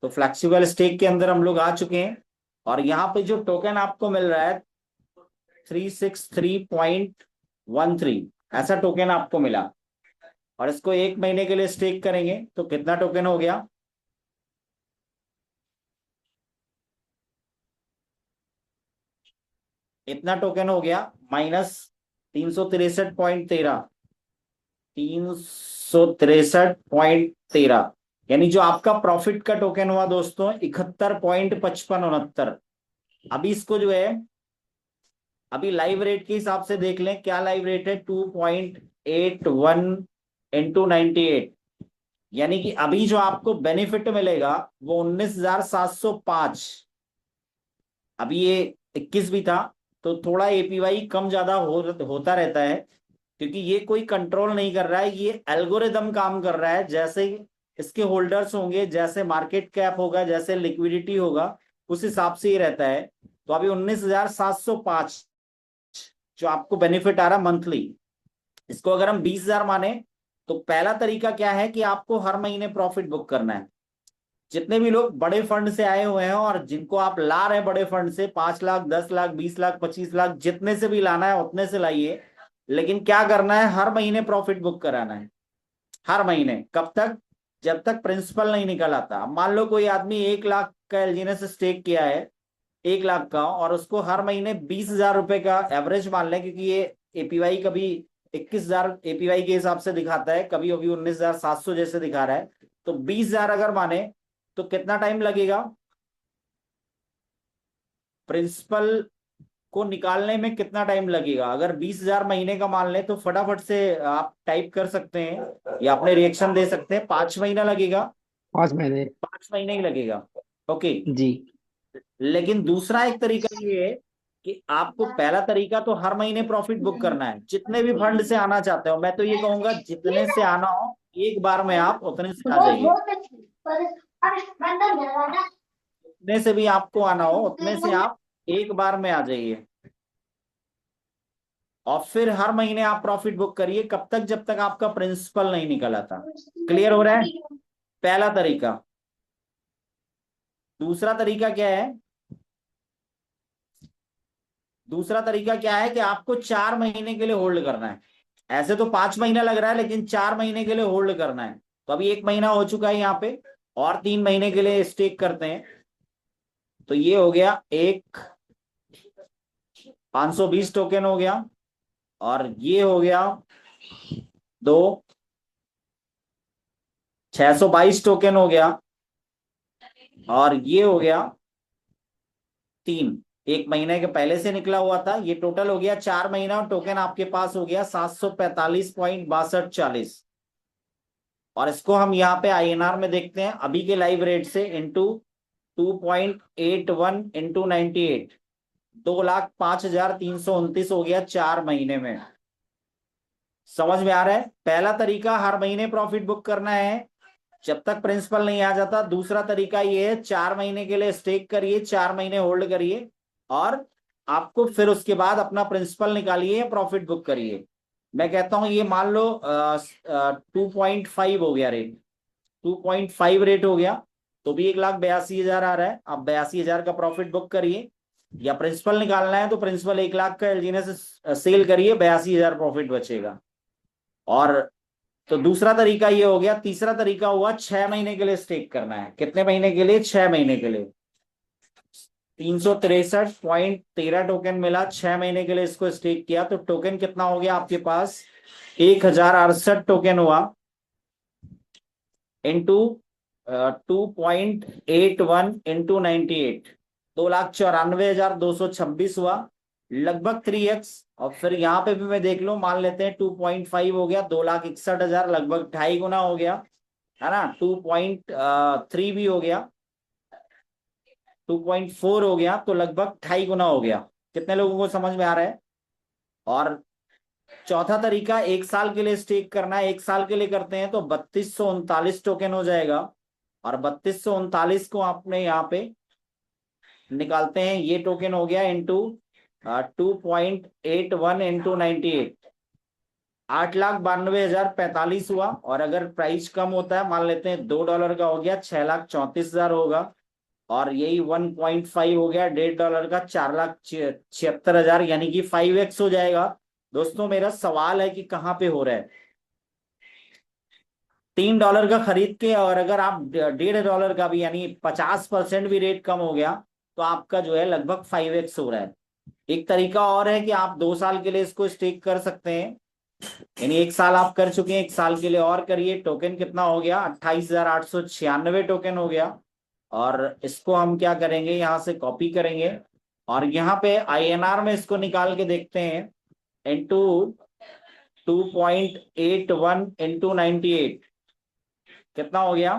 तो फ्लेक्सिबल स्टेक के अंदर हम लोग आ चुके हैं और यहाँ पे जो टोकन आपको मिल रहा है 363.13 ऐसा टोकन आपको मिला। और इसको 1 महीने के लिए स्टेक करेंगे तो कितना टोकन हो गया? इतना टोकन हो गया -363.13, 363.13, यानी जो आपका प्रॉफिट का टोकन हुआ दोस्तों 71.5569। अभी इसको जो है अभी लाइव रेट के हिसाब से देख लें, क्या लाइव रेट है? 2.81 × 98, यानी कि अभी जो आपको बेनिफिट मिलेगा वो 19,705। अभी ये 21 भी था, तो थोड़ा एपीवाई कम ज्यादा होता रहता है, क्योंकि ये कोई कंट्रोल नहीं कर रहा है, ये एल्गोरिदम काम कर रहा है। जैसे इसके होल्डर्स होंगे, जैसे मार्केट कैप होगा, जैसे लिक्विडिटी होगा, उस हिसाब से ही रहता है। तो अभी 19,705 जो आपको बेनिफिट आ रहा मंथली, इसको अगर हम 20,000 माने तो पहला तरीका क्या है कि आपको हर महीने प्रॉफिट बुक करना है। जितने भी लोग बड़े फंड से आए हुए हैं और जिनको आप ला रहे हैं बड़े फंड से, 5 लाख, 10 लाख, 20 लाख, 25 लाख, जितने से भी लाना है उतने से लाइए, लेकिन क्या करना है? हर महीने प्रॉफिट बुक कराना है। हर महीने। कब तक? जब तक प्रिंसिपल नहीं निकल आता। अब मान लो कोई आदमी 1 लाख का एलजीएनएस स्टेक किया है, 1 लाख का, और उसको हर महीने 20,000 रुपए का एवरेज मान लें, क्योंकि ये एपीवाई कभी 21,000 एपीवाई के हिसाब से दिखाता है, कभी अभी 19,700 जैसे दिखा रहा है। तो 20,000 अगर माने तो कितना टाइम लगेगा प्रिंसिपल को निकालने में? कितना टाइम लगेगा? अगर 20,000 महीने का मान लें तो फटाफट से आप टाइप कर सकते हैं या अपने रिएक्शन दे सकते हैं। 5 महीना लगेगा। 5 महीने। 5 महीने ही लगेगा। ओके। जी। लेकिन दूसरा एक तरीका ये है कि आपको, पहला तरीका तो हर महीने प्रॉफिट बुक करना है, जितने भी फंड से आना चाहते हो। मैं तो ये कहूंगा जितने से आना हो एक बार में आप उतने से आ जाइए। जितने से भी आपको आना हो उतने से आप एक बार में आ जाइए, और फिर हर महीने आप प्रॉफिट बुक करिए। कब तक? जब तक आपका प्रिंसिपल नहीं निकल आता। क्लियर हो रहा है? पहला तरीका। दूसरा तरीका क्या है? दूसरा तरीका क्या है कि आपको 4 महीने के लिए होल्ड करना है। ऐसे तो 5 महीना लग रहा है, लेकिन 4 महीने के लिए होल्ड करना है। तो अभी 1 महीना हो चुका है यहाँ पे, और 3 महीने के लिए स्टेक करते हैं। तो ये हो गया एक 520 टोकन हो गया, और ये हो गया दो 622 टोकन हो गया, और ये हो गया 3 1 महीने के पहले से निकला हुआ था। ये टोटल हो गया 4 महीना, और टोकन आपके पास हो गया 745.6240। और इसको हम यहाँ पे आईएनआर में देखते हैं अभी के लाइव रेट से, इंटू 2.81 × 98, 2,05,329 हो गया 4 महीने में। समझ में आ रहा है? पहला तरीका हर महीने प्रॉफिट बुक करना है जब तक प्रिंसिपल नहीं आ जाता। दूसरा तरीका ये है 4 महीने के लिए स्टेक करिए, 4 महीने होल्ड करिए, और आपको फिर उसके बाद अपना प्रिंसिपल निकालिए या प्रॉफिट बुक करिए। मैं कहता हूं ये मान लो 2.5 हो गया रेट, 2.5 रेट हो गया, तो भी 1,82,000 आ रहा है। आप 82,000 का प्रॉफिट बुक करिए, या प्रिंसिपल निकालना है तो प्रिंसिपल 1 लाख का एलजीएनएस सेल करिए, 82,000 प्रॉफिट बचेगा। और तो दूसरा तरीका ये हो गया। तीसरा तरीका हुआ 6 महीने के लिए स्टेक करना है। कितने महीने के लिए? 6 महीने के लिए। 363.13 टोकन मिला, 6 महीने के लिए इसको स्टेक किया, तो टोकन कितना हो गया आपके पास? 1,068 टोकन हुआ, इंटू 2.81 × 98, 2,94,226 हुआ। लगभग 3x। और फिर यहाँ पे भी मैं देख लूं, मान लेते हैं 2.5 हो गया, 2,61,000, लगभग 2.5 गुना हो गया, है ना। 2.3 भी हो गया, 2.4 हो गया, तो लगभग 2.5 गुना हो गया। कितने लोगों को समझ में आ रहा है? और चौथा तरीका, 1 साल के लिए स्टेक करना है। 1 साल के लिए करते हैं तो 3239 टोकन हो जाएगा। और 3239 को आपने यहाँ पे निकालते हैं, ये टोकन हो गया इंटू 2.81 इंटू 98, 8,92,045 हुआ। और अगर प्राइस कम होता है, मान लेते हैं $2 का हो गया, 6,34,000 होगा। और यही 1.5 हो गया $1.5 का, 4,76,000, यानी कि 5x हो जाएगा। दोस्तों मेरा सवाल है कि कहाँ पे हो रहा है? $3 का खरीद के, और अगर आप $1.5 का भी, यानी 50% भी रेट कम हो गया, तो आपका जो है लगभग 5x हो रहा है। एक तरीका और है कि आप 2 साल के लिए इसको स्टेक कर सकते हैं, यानी 1 साल आप कर चुके हैं, 1 साल के लिए और करिए। टोकन कितना हो गया? 28,896 टोकन हो गया। और इसको हम क्या करेंगे, यहाँ से कॉपी करेंगे, और यहाँ पे INR में इसको निकाल के देखते हैं, इंटू 2.81 इंटू 98, कितना हो गया?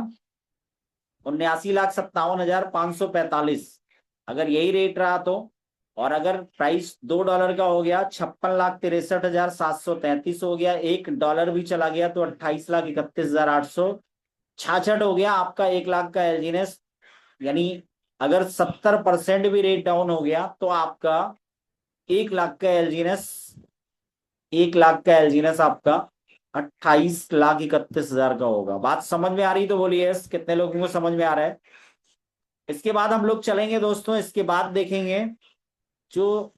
79,57,545। अगर यही रेट रहा तो, और अगर प्राइस $2 का हो गया, 56,63,733 हो गया। $1 भी चला गया तो 28,31,866 हो गया आपका 1 लाख का एलजीनेस। यानी अगर 70% भी रेट डाउन हो गया तो आपका 1 लाख का एलजीनेस, 1 लाख का एलजीनेस आपका 28,31,000 का होगा। बात समझ में आ रही तो बोलिए यस। कितने लोगों को समझ में आ रहा है? इसके बाद हम लोग चलेंगे दोस्तों, इसके बाद देखेंगे जो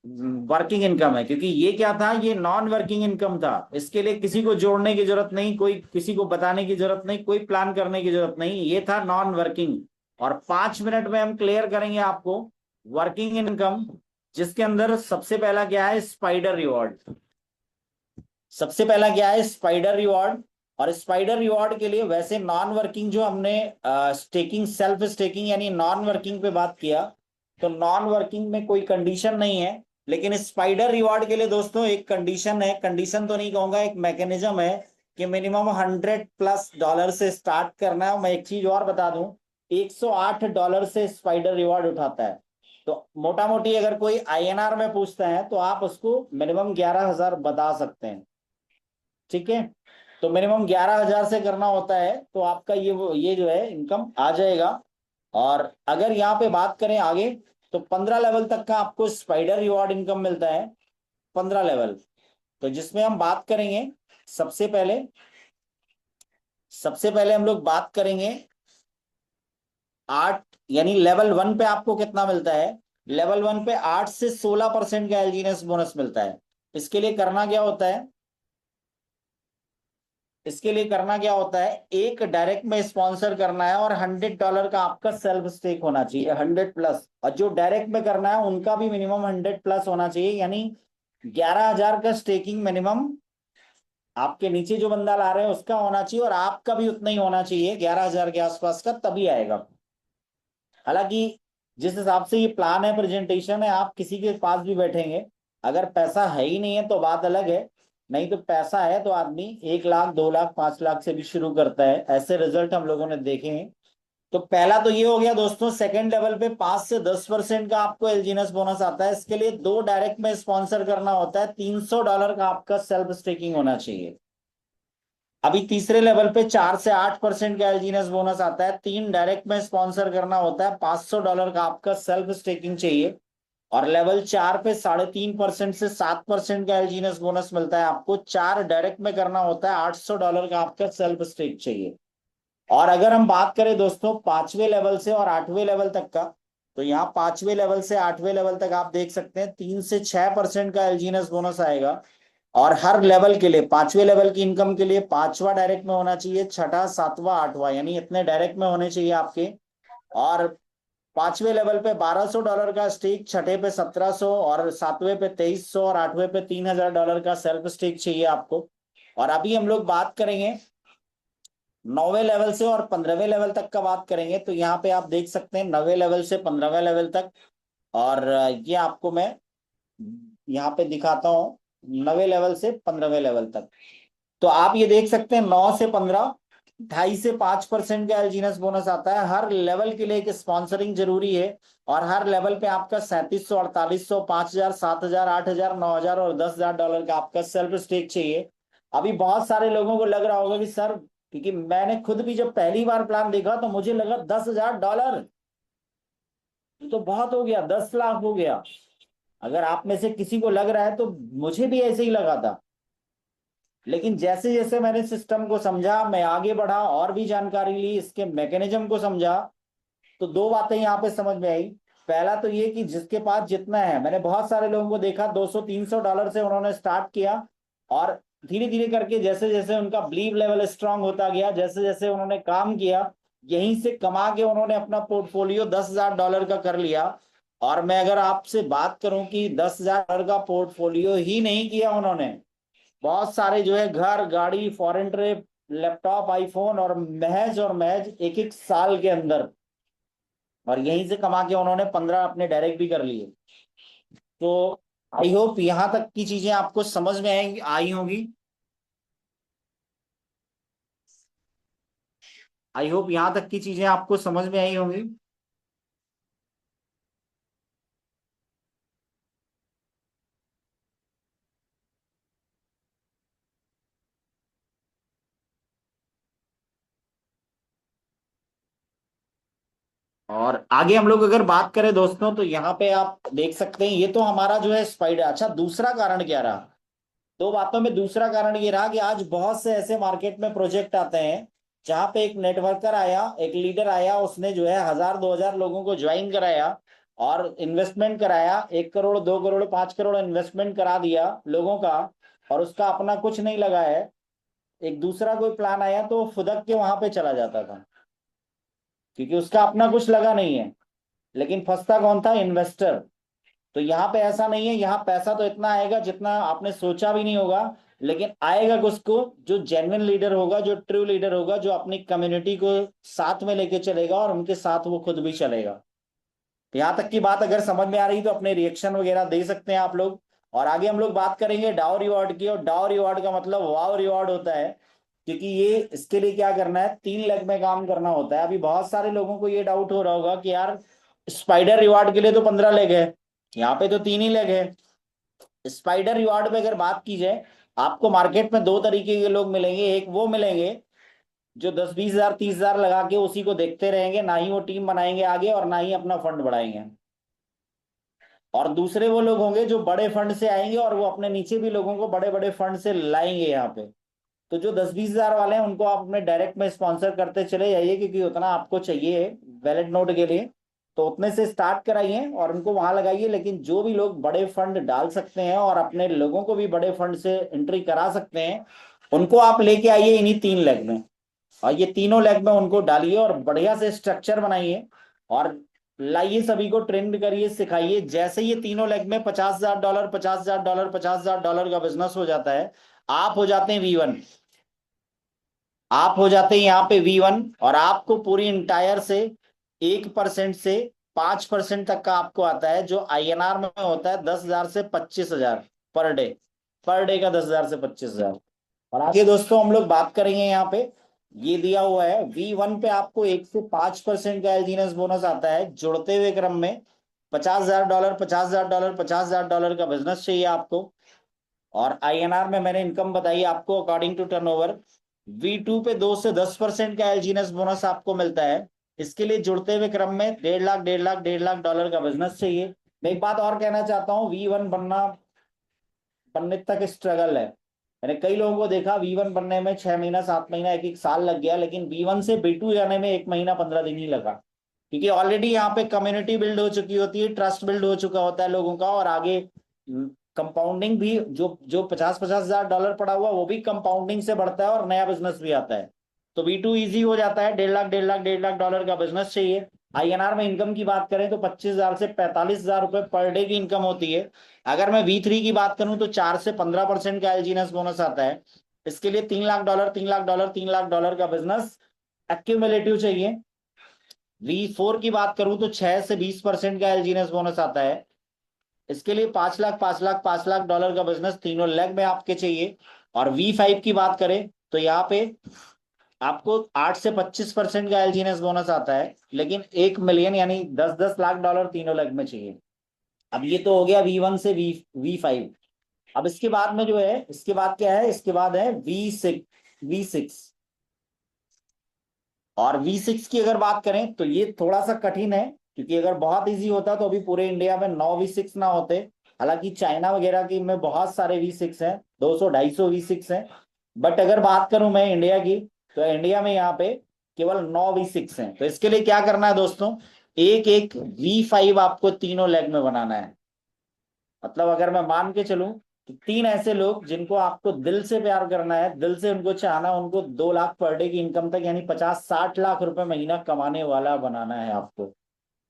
वर्किंग इनकम है, क्योंकि ये क्या था, ये नॉन वर्किंग इनकम था। इसके लिए किसी को जोड़ने की जरूरत नहीं, कोई किसी को बताने की जरूरत नहीं, कोई प्लान करने की जरूरत नहीं, ये था नॉन वर्किंग। और 5 मिनट में हम क्लियर करेंगे आपको वर्किंग इनकम, जिसके अंदर सबसे पहला क्या है, स्पाइडर रिवॉर्ड। सबसे पहला क्या है, स्पाइडर रिवॉर्ड। और स्पाइडर रिवॉर्ड के लिए वैसे नॉन वर्किंग जो हमने स्टेकिंग, सेल्फ स्टेकिंग यानी नॉन वर्किंग पे बात किया, तो नॉन वर्किंग में कोई कंडीशन नहीं है। लेकिन स्पाइडर रिवॉर्ड के लिए दोस्तों एक कंडीशन है, कंडीशन तो नहीं कहूंगा, एक मैकेनिज्म है कि मिनिमम $100+ से स्टार्ट करना है। मैं एक चीज और बता दूं, $108 से स्पाइडर रिवॉर्ड उठाता है। तो मोटा मोटी अगर कोई INR में पूछता है तो आप उसको मिनिमम 11,000 बता सकते हैं। ठीक है, तो मिनिमम 11,000 से करना होता है, तो आपका ये जो है इनकम आ जाएगा। और अगर यहाँ पे बात करें आगे, तो 15 लेवल तक का आपको स्पाइडर रिवॉर्ड इनकम मिलता है। 15 लेवल, तो जिसमें हम बात करेंगे सबसे पहले हम लोग बात करेंगे 8, यानी लेवल 1 पे आपको कितना मिलता है? लेवल 1 पे 8 से 16% का एलजीएनएस बोनस मिलता है। इसके लिए करना क्या होता है, इसके लिए करना क्या होता है, एक डायरेक्ट में स्पॉन्सर करना है, और $100 का आपका सेल्फ स्टेक होना चाहिए, 100+। और जो डायरेक्ट में करना है उनका भी मिनिमम 100+ होना चाहिए, यानी 11,000 का स्टेकिंग मिनिमम आपके नीचे जो बंदा ला रहे हैं उसका होना चाहिए, और आपका भी उतना ही होना चाहिए, 11,000 के आसपास का, तभी आएगा। हालांकि जिस हिसाब से ये प्लान है, प्रेजेंटेशन है, आप किसी के पास भी बैठेंगे, अगर पैसा है ही नहीं है तो बात अलग है, नहीं तो पैसा है तो आदमी 1 लाख, 2 लाख, 5 लाख से भी शुरू करता है। ऐसे रिजल्ट हम लोगों ने देखे हैं। तो पहला तो ये हो गया दोस्तों। सेकंड लेवल पे 5 से 10% का आपको एलजीएनएस बोनस आता है। इसके लिए 2 डायरेक्ट में स्पॉन्सर करना होता है, $300 का आपका सेल्फ स्टेकिंग होना चाहिए। अभी तीसरे लेवल पे 4 से 8% का एलजीएनएस बोनस आता है, 3 डायरेक्ट में स्पॉन्सर करना होता है, $500 का आपका सेल्फ स्टेकिंग चाहिए। और लेवल 4 पे 3.5% से 7% का एलजीएनएस बोनस मिलता है आपको, 4 डायरेक्ट में करना होता है, $800 का आपका सेल्फ स्टेक चाहिए। और अगर हम बात करें दोस्तों 5वें लेवल से और 8वें लेवल तक का, तो यहाँ 5वें लेवल से 8वें लेवल तक आप देख सकते हैं 3 से 6% का एलजीएनएस बोनस आएगा। और हर लेवल के लिए, 5वें लेवल की इनकम के लिए 5वां डायरेक्ट में होना चाहिए, छठा, 7वां, 8वां, यानी इतने डायरेक्ट में होने चाहिए आपके। और 5वें लेवल पे $1,200 का स्टेक, छठे पे 1,700, और 7वें पे 2,300, और 8वें पे $3,000 का सेल्फ स्टेक चाहिए आपको। और अभी हम लोग बात करेंगे 9वें लेवल से और 15वें लेवल तक का बात करेंगे। तो यहाँ पे आप देख सकते हैं 9वें लेवल से 15वें लेवल तक और ये आपको मैं यहाँ पे दिखाता हूँ 9वें लेवल से 15वें लेवल तक। तो आप ये देख सकते हैं 9 से 15, 2.5 से 5% का एलजीनेस बोनस आता है। हर लेवल के लिए एक स्पॉन्सरिंग जरूरी है, और हर लेवल पे आपका 3700, 4800, 5000, 7000, 8000, 9000 और $10,000 का आपका सेल्फ स्टेक चाहिए। अभी बहुत सारे लोगों को लग रहा होगा कि सर, क्योंकि मैंने खुद भी जब पहली बार प्लान देखा तो मुझे लगा $10,000 तो बहुत हो गया, 10 लाख हो गया। अगर आप में से किसी को लग रहा है तो मुझे भी ऐसे ही लगा था। लेकिन जैसे जैसे मैंने सिस्टम को समझा, मैं आगे बढ़ा और भी जानकारी ली, इसके मैकेनिज्म को समझा, तो दो बातें यहाँ पे समझ में आई। पहला तो ये कि जिसके पास जितना है, मैंने बहुत सारे लोगों को देखा $200-300 से उन्होंने स्टार्ट किया, और धीरे धीरे करके जैसे जैसे उनका बिलीव लेवल स्ट्रांग होता गया, जैसे जैसे उन्होंने काम किया, यहीं से कमा के उन्होंने अपना पोर्टफोलियो $10,000 का कर लिया। और मैं अगर आपसे बात करूं कि $10,000 का पोर्टफोलियो ही नहीं किया उन्होंने, बहुत सारे जो है घर, गाड़ी, फॉरेन ट्रिप, लैपटॉप, आईफोन, और महज एक एक साल के अंदर, और यहीं से कमा के उन्होंने 15 अपने डायरेक्ट भी कर लिए। तो आई होप यहाँ तक की चीजें आपको समझ में आएंगी, आई होंगी। आई होप यहाँ तक की चीजें आपको समझ में आई होंगी। और आगे हम लोग अगर बात करें दोस्तों, तो यहाँ पे आप देख सकते हैं, ये तो हमारा जो है स्पाइडर। अच्छा, दूसरा कारण क्या रहा? दो बातों में दूसरा कारण ये रहा कि आज बहुत से ऐसे मार्केट में प्रोजेक्ट आते हैं जहां पे एक नेटवर्कर आया, एक लीडर आया, उसने जो है 1000-2000 लोगों को ज्वाइन कराया और इन्वेस्टमेंट कराया, 1 करोड़, 2 करोड़, 5 करोड़ इन्वेस्टमेंट करा दिया लोगों का, और उसका अपना कुछ नहीं लगा है। एक दूसरा कोई प्लान आया तो वो फुदक के वहां पे चला जाता था, क्योंकि उसका अपना कुछ लगा नहीं है। लेकिन फंसता कौन था? इन्वेस्टर। तो यहाँ पे ऐसा नहीं है, यहाँ पैसा तो इतना आएगा जितना आपने सोचा भी नहीं होगा, लेकिन आएगा किसको? जो जेन्युइन लीडर होगा, जो ट्रू लीडर होगा, जो अपनी कम्युनिटी को साथ में लेके चलेगा और उनके साथ वो खुद भी चलेगा। यहाँ तक की बात अगर समझ में आ रही तो अपने रिएक्शन वगैरह दे सकते हैं आप लोग। और आगे हम लोग बात करेंगे डाउ रिवॉर्ड की, और डाउ रिवॉर्ड का मतलब वाव रिवॉर्ड होता है, क्योंकि ये इसके लिए क्या करना है, 3 लेग में काम करना होता है। अभी बहुत सारे लोगों को ये डाउट हो रहा होगा कि यार, स्पाइडर रिवॉर्ड के लिए तो 15 लेग है, यहाँ पे तो 3 ही लेग है। स्पाइडर रिवॉर्ड पे अगर बात की जाए, आपको मार्केट में दो तरीके के लोग मिलेंगे। एक वो मिलेंगे जो 10-20 हजार, 30 हजार लगा के उसी को देखते रहेंगे, ना ही वो टीम बनाएंगे आगे और ना ही अपना फंड बढ़ाएंगे। और दूसरे वो लोग होंगे जो बड़े फंड से आएंगे और वो अपने नीचे भी लोगों को बड़े बड़े फंड से लाएंगे यहाँ पे। तो जो 10-20 हजार वाले हैं उनको आप अपने डायरेक्ट में स्पॉन्सर करते चले जाइए, क्योंकि उतना आपको चाहिए वैलिड नोट के लिए। तो उतने से स्टार्ट कराइए और उनको वहां लगाइए। लेकिन जो भी लोग बड़े फंड डाल सकते हैं और अपने लोगों को भी बड़े फंड से एंट्री करा सकते हैं, उनको आप लेके आइए इन्हीं 3 लेग में। और ये तीनों लेग में उनको डालिए और बढ़िया से स्ट्रक्चर बनाइए, और लाइए, सभी को ट्रेंड करिए, सिखाइए। जैसे ये तीनों लेग में $50,000, $50,000, $50,000 का बिजनेस हो जाता है, आप हो जाते हैं V1। आप हो जाते हैं यहाँ पे V1, और आपको पूरी इंटायर से 1% से 5% तक का आपको आता है, जो INR में होता है 10,000 से 25,000 पर डे। पर डे का 10,000 से 25,000। और आगे दोस्तों हम लोग बात करेंगे यहाँ पे, ये दिया हुआ है V1 पे आपको 1 से 5% का एलजीनेस बोनस आता है जुड़ते हुए क्रम में। $50,000, $50,000, $50,000 का बिजनेस चाहिए आपको। और INR में मैंने इनकम बताई आपको अकॉर्डिंग टू टर्नओवर। V2 पे 2 से 10% का एलजीनेस बोनस आपको मिलता है। इसके लिए जुड़ते हुए क्रम में 1.5 लाख, 1.5 लाख, 1.5 लाख डॉलर का बिजनेस चाहिए। मैं एक बात और कहना चाहता हूँ, V1 बनने तक स्ट्रगल है। मैंने कई लोगों को देखा V1 बनने में 6 महीना, 7 महीना, एक एक साल लग गया, लेकिन V1 से B2 जाने में 1 महीना, 15 दिन ही लगा। क्योंकि ऑलरेडी यहाँ पे कम्युनिटी बिल्ड हो चुकी होती है, ट्रस्ट बिल्ड हो चुका होता है लोगों का, और आगे कंपाउंडिंग भी, जो जो 50-50 हजार डॉलर पड़ा हुआ वो भी कंपाउंडिंग से बढ़ता है और नया बिजनेस भी आता है। तो V2 इजी हो जाता है। 1.5 लाख, 1.5 लाख, 1.5 लाख डॉलर का बिजनेस चाहिए। INR में इनकम की बात करें तो 25,000 से 45,000 रुपए पर डे की इनकम होती है। अगर मैं V3 की बात करूं तो 4 से 15% का एलजीनेस बोनस आता है। इसके लिए $3 लाख, $3 लाख, $3 लाख, $3 लाख का बिजनेस एक्यूमुलेटिव चाहिए। V4 की बात करूं तो 6 से 20% का एलजीएनएस बोनस आता है। इसके लिए 5 लाख 5 लाख $5 लाख का बिजनेस तीनों लेग में आपके चाहिए। और V5 की बात करें तो यहाँ पे आपको 8 से 25% का एलजीएनएस बोनस आता है, लेकिन 1 मिलियन यानी 10-10 लाख डॉलर तीनों लेग में चाहिए। अब ये तो हो गया V1 से V5। अब इसके बाद में जो है, इसके बाद क्या है, इसके बाद है V6। और V6 की अगर बात करें तो ये थोड़ा सा कठिन है, क्योंकि अगर बहुत इजी होता तो अभी पूरे इंडिया में 9 V6 ना होते। हालांकि चाइना वगैरह की में बहुत सारे V6 हैं, 200-250 V6 हैं। बट अगर बात करूं मैं इंडिया की, तो इंडिया में यहाँ पे केवल 9 V6 हैं। तो इसके लिए क्या करना है दोस्तों, एक एक V5 आपको तीनों लेग में बनाना है। मतलब अगर मैं मान के चलूं कि 3 ऐसे लोग जिनको आपको दिल से प्यार करना है, दिल से उनको चाहना, उनको 2 लाख पर डे की इनकम तक यानी 50-60 लाख रुपए महीना कमाने वाला बनाना है आपको।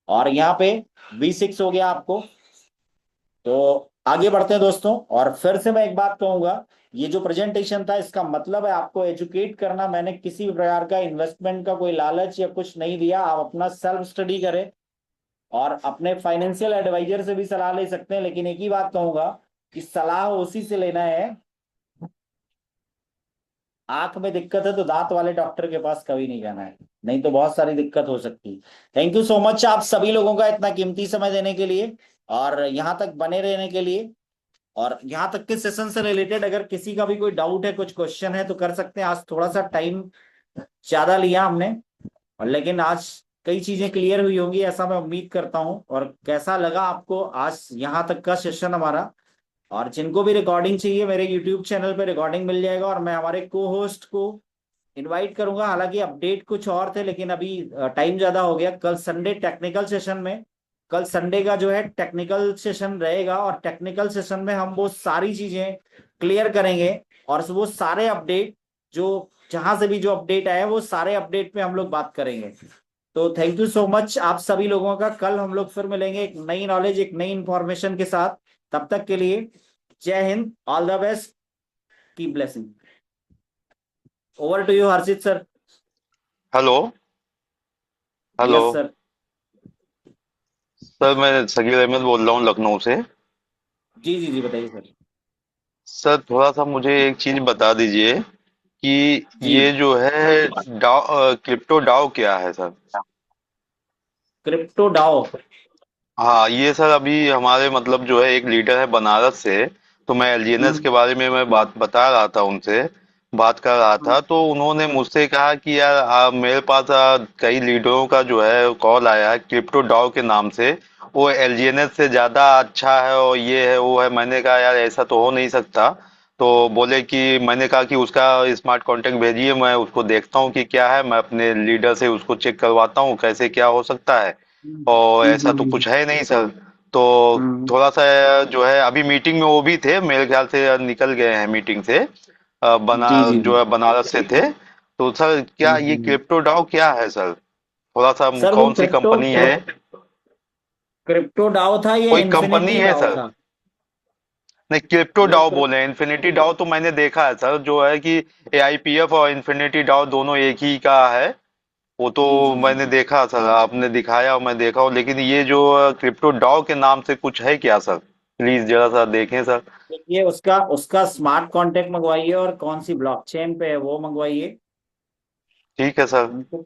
और यहाँ पे V6 हो गया आपको। तो आगे बढ़ते हैं दोस्तों, और फिर से मैं एक बात कहूंगा, ये जो प्रेजेंटेशन था इसका मतलब है आपको एजुकेट करना। मैंने किसी भी प्रकार का इन्वेस्टमेंट का कोई लालच या कुछ नहीं दिया। आप अपना सेल्फ स्टडी करें और अपने फाइनेंशियल एडवाइजर से भी सलाह ले सकते हैं, लेकिन एक ही बात कहूंगा कि सलाह उसी से लेना है, आंख में दिक्कत है तो दांत वाले डॉक्टर के पास कभी नहीं जाना है, नहीं तो बहुत सारी दिक्कत हो सकती है। थैंक यू सो मच आप सभी लोगों का इतना कीमती समय देने के लिए और यहाँ तक बने रहने के लिए। और यहाँ तक के सेशन से रिलेटेड अगर किसी का भी कोई डाउट है, कुछ क्वेश्चन है तो कर सकते हैं। आज थोड़ा सा टाइम ज्यादा लिया हमने, और लेकिन आज कई चीजें क्लियर हुई होंगी ऐसा मैं उम्मीद करता हूँ। और कैसा लगा आपको आज यहाँ तक का सेशन हमारा। और जिनको भी रिकॉर्डिंग चाहिए, मेरे यूट्यूब चैनल पे रिकॉर्डिंग मिल जाएगा, और मैं हमारे को होस्ट को इनवाइट करूंगा। हालांकि अपडेट कुछ और थे, लेकिन अभी टाइम ज्यादा हो गया। कल संडे टेक्निकल सेशन में, कल संडे का जो है टेक्निकल सेशन रहेगा, और टेक्निकल सेशन में हम वो सारी चीजें क्लियर करेंगे। और वो सारे अपडेट जो जहां से भी जो अपडेट आए वो सारे अपडेट पे हम लोग बात करेंगे। तो थैंक यू सो मच आप सभी लोगों का। कल हम लोग फिर मिलेंगे एक नई नॉलेज, एक नई इंफॉर्मेशन के साथ। तब तक के लिए जय हिंद, ऑल द बेस्ट, की blessing. Over to you Harshit sir. Hello. Hello. Yes sir. Sir मैं शकील अहमद बोल रहा हूँ लखनऊ से। जी जी जी, बताइए सर। सर थोड़ा सा मुझे एक चीज बता दीजिए कि जी। ये जो है डाउ क्रिप्टो डाउ क्या है सर। क्रिप्टो डाओ। हाँ ये सर अभी हमारे मतलब जो है एक लीडर है बनारस से, तो मैं एलजीएनएस हम्म के बारे में मैं बात बता रहा था उनसे, बात कर रहा था, तो उन्होंने मुझसे कहा कि यार मेरे पास कई लीडरों का जो है कॉल आया है क्रिप्टो डाउ के नाम से, वो एलजीएनएस से ज्यादा अच्छा है और ये है वो है। मैंने कहा यार ऐसा तो हो नहीं सकता। तो बोले कि मैंने कहा कि उसका स्मार्ट कॉन्ट्रैक्ट भेजिए, मैं उसको देखता हूँ कि क्या है, मैं अपने लीडर से उसको चेक करवाता हूँ कैसे क्या हो सकता है। और ऐसा तो हम्म कुछ है नहीं सर। तो हम्म, थोड़ा सा जो है अभी मीटिंग में वो भी थे, मेरे ख्याल से निकल गए हैं मीटिंग से, बना जी जी जी। जो है बनारस से थे। तो सर क्या ये हम्म। क्रिप्टो डाउ क्या है सर, थोड़ा सा सर वो कौन सी कंपनी है। क्रिप्टो डाओ था या कोई कंपनी इन्फिनिटी है डाओ सर। था? नहीं क्रिप्टो वो डाउ बोले, इन्फिनिटी डाउ तो मैंने देखा है सर, जो है कि एआईपीएफ और इन्फिनिटी डाउ दोनों एक ही का है। वो तो जी जी जी। मैंने देखा सर, आपने दिखाया और मैं देखा हूँ, लेकिन ये जो क्रिप्टो डाउ के नाम से कुछ है क्या सर, प्लीज जरा सा देखें सर। देखिए उसका उसका स्मार्ट कॉन्टेक्ट मंगवाइए, और कौन सी ब्लॉकचेन पे है वो मंगवाइए। ठीक है सर। उनको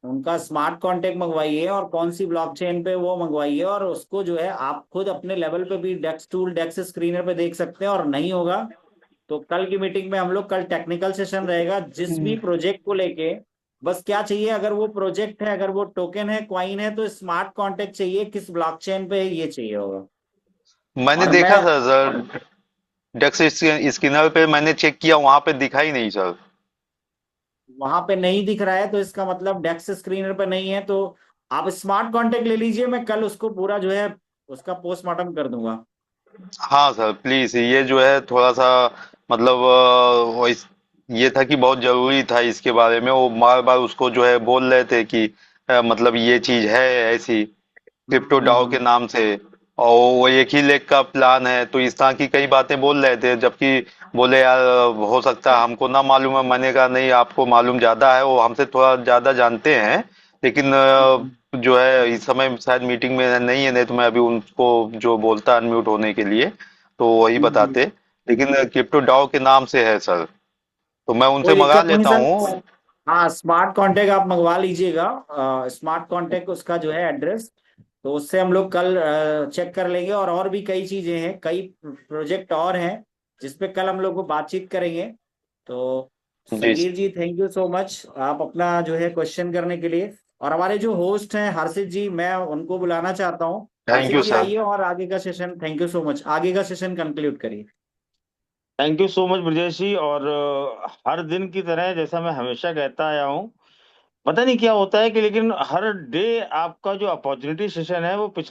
उनका स्मार्ट कॉन्टेक्ट मंगवाइए, और कौन सी ब्लॉकचेन पे वो मंगवाइए। और उसको जो है आप खुद अपने लेवल पे भी डेक्स टूल, डेक्स स्क्रीनर पे देख सकते हैं। और नहीं होगा तो कल की मीटिंग में हम लोग, कल टेक्निकल सेशन रहेगा जिस भी प्रोजेक्ट को लेके, बस क्या चाहिए, अगर वो प्रोजेक्ट है, अगर वो टोकन है, क्वाइन है, तो स्मार्ट कॉन्टेक्ट चाहिए, किस ब्लॉकचेन पे है ये चाहिए होगा। मैंने और देखा मैं सर डेक्स स्किनर पे मैंने चेक किया, वहां पे दिखा ही नहीं सर। वहां पे नहीं दिख रहा है तो इसका मतलब डेस्क स्क्रीनर पे नहीं है। तो आप स्मार्ट कॉन्टेक्ट ले लीजिए, मैं कल उसको पूरा जो है उसका पोस्टमार्टम कर दूंगा। हाँ सर प्लीज, ये जो है थोड़ा सा मतलब ये था कि बहुत जरूरी था इसके बारे में, वो बार बार उसको जो है बोल रहे थे कि मतलब ये चीज है ऐसी क्रिप्टो डाउ के हम्म। नाम से, और वो एक ही लेग का प्लान है, तो इस तरह की कई बातें बोल रहे थे, जबकि बोले यार हो सकता है हमको ना मालूम है। मैंने कहा नहीं, आपको मालूम ज्यादा है, वो हमसे थोड़ा ज्यादा जानते हैं, लेकिन जो है इस समय शायद मीटिंग में नहीं है, नहीं तो मैं अभी उनको जो बोलता अनम्यूट होने के लिए तो वही हम्म। बताते। लेकिन क्रिप्टो डाउ के नाम से है सर, तो मैं उनसे कोई मंगा दिक्कत नहीं लेता सर। हूँ। हाँ, स्मार्ट कॉन्टैक्ट आप मंगवा लीजिएगा। स्मार्ट कॉन्टैक्ट उसका जो है एड्रेस, तो उससे हम लोग कल चेक कर लेंगे। और भी कई चीजें हैं, कई प्रोजेक्ट और हैं जिसपे कल हम लोग को बातचीत करेंगे। तो जी। संगीत जी, थैंक यू सो मच आप अपना जो है क्वेश्चन करने के लिए। और हमारे जो होस्ट हैं हर्षित जी, मैं उनको बुलाना चाहता हूँ। Thank Harshit you ji sir. आइए और आगे का session, thank you so much, आगे का सेशन कंक्लूड करिए। Thank you so much Brajesh ji. और हर दिन की तरह जैसा मैं हमेशा कहता आया हूँ, पता नहीं क्या होता है कि लेकिन हर डे आपका जो अपॉर्चुनिटी सेशन है वो पिछले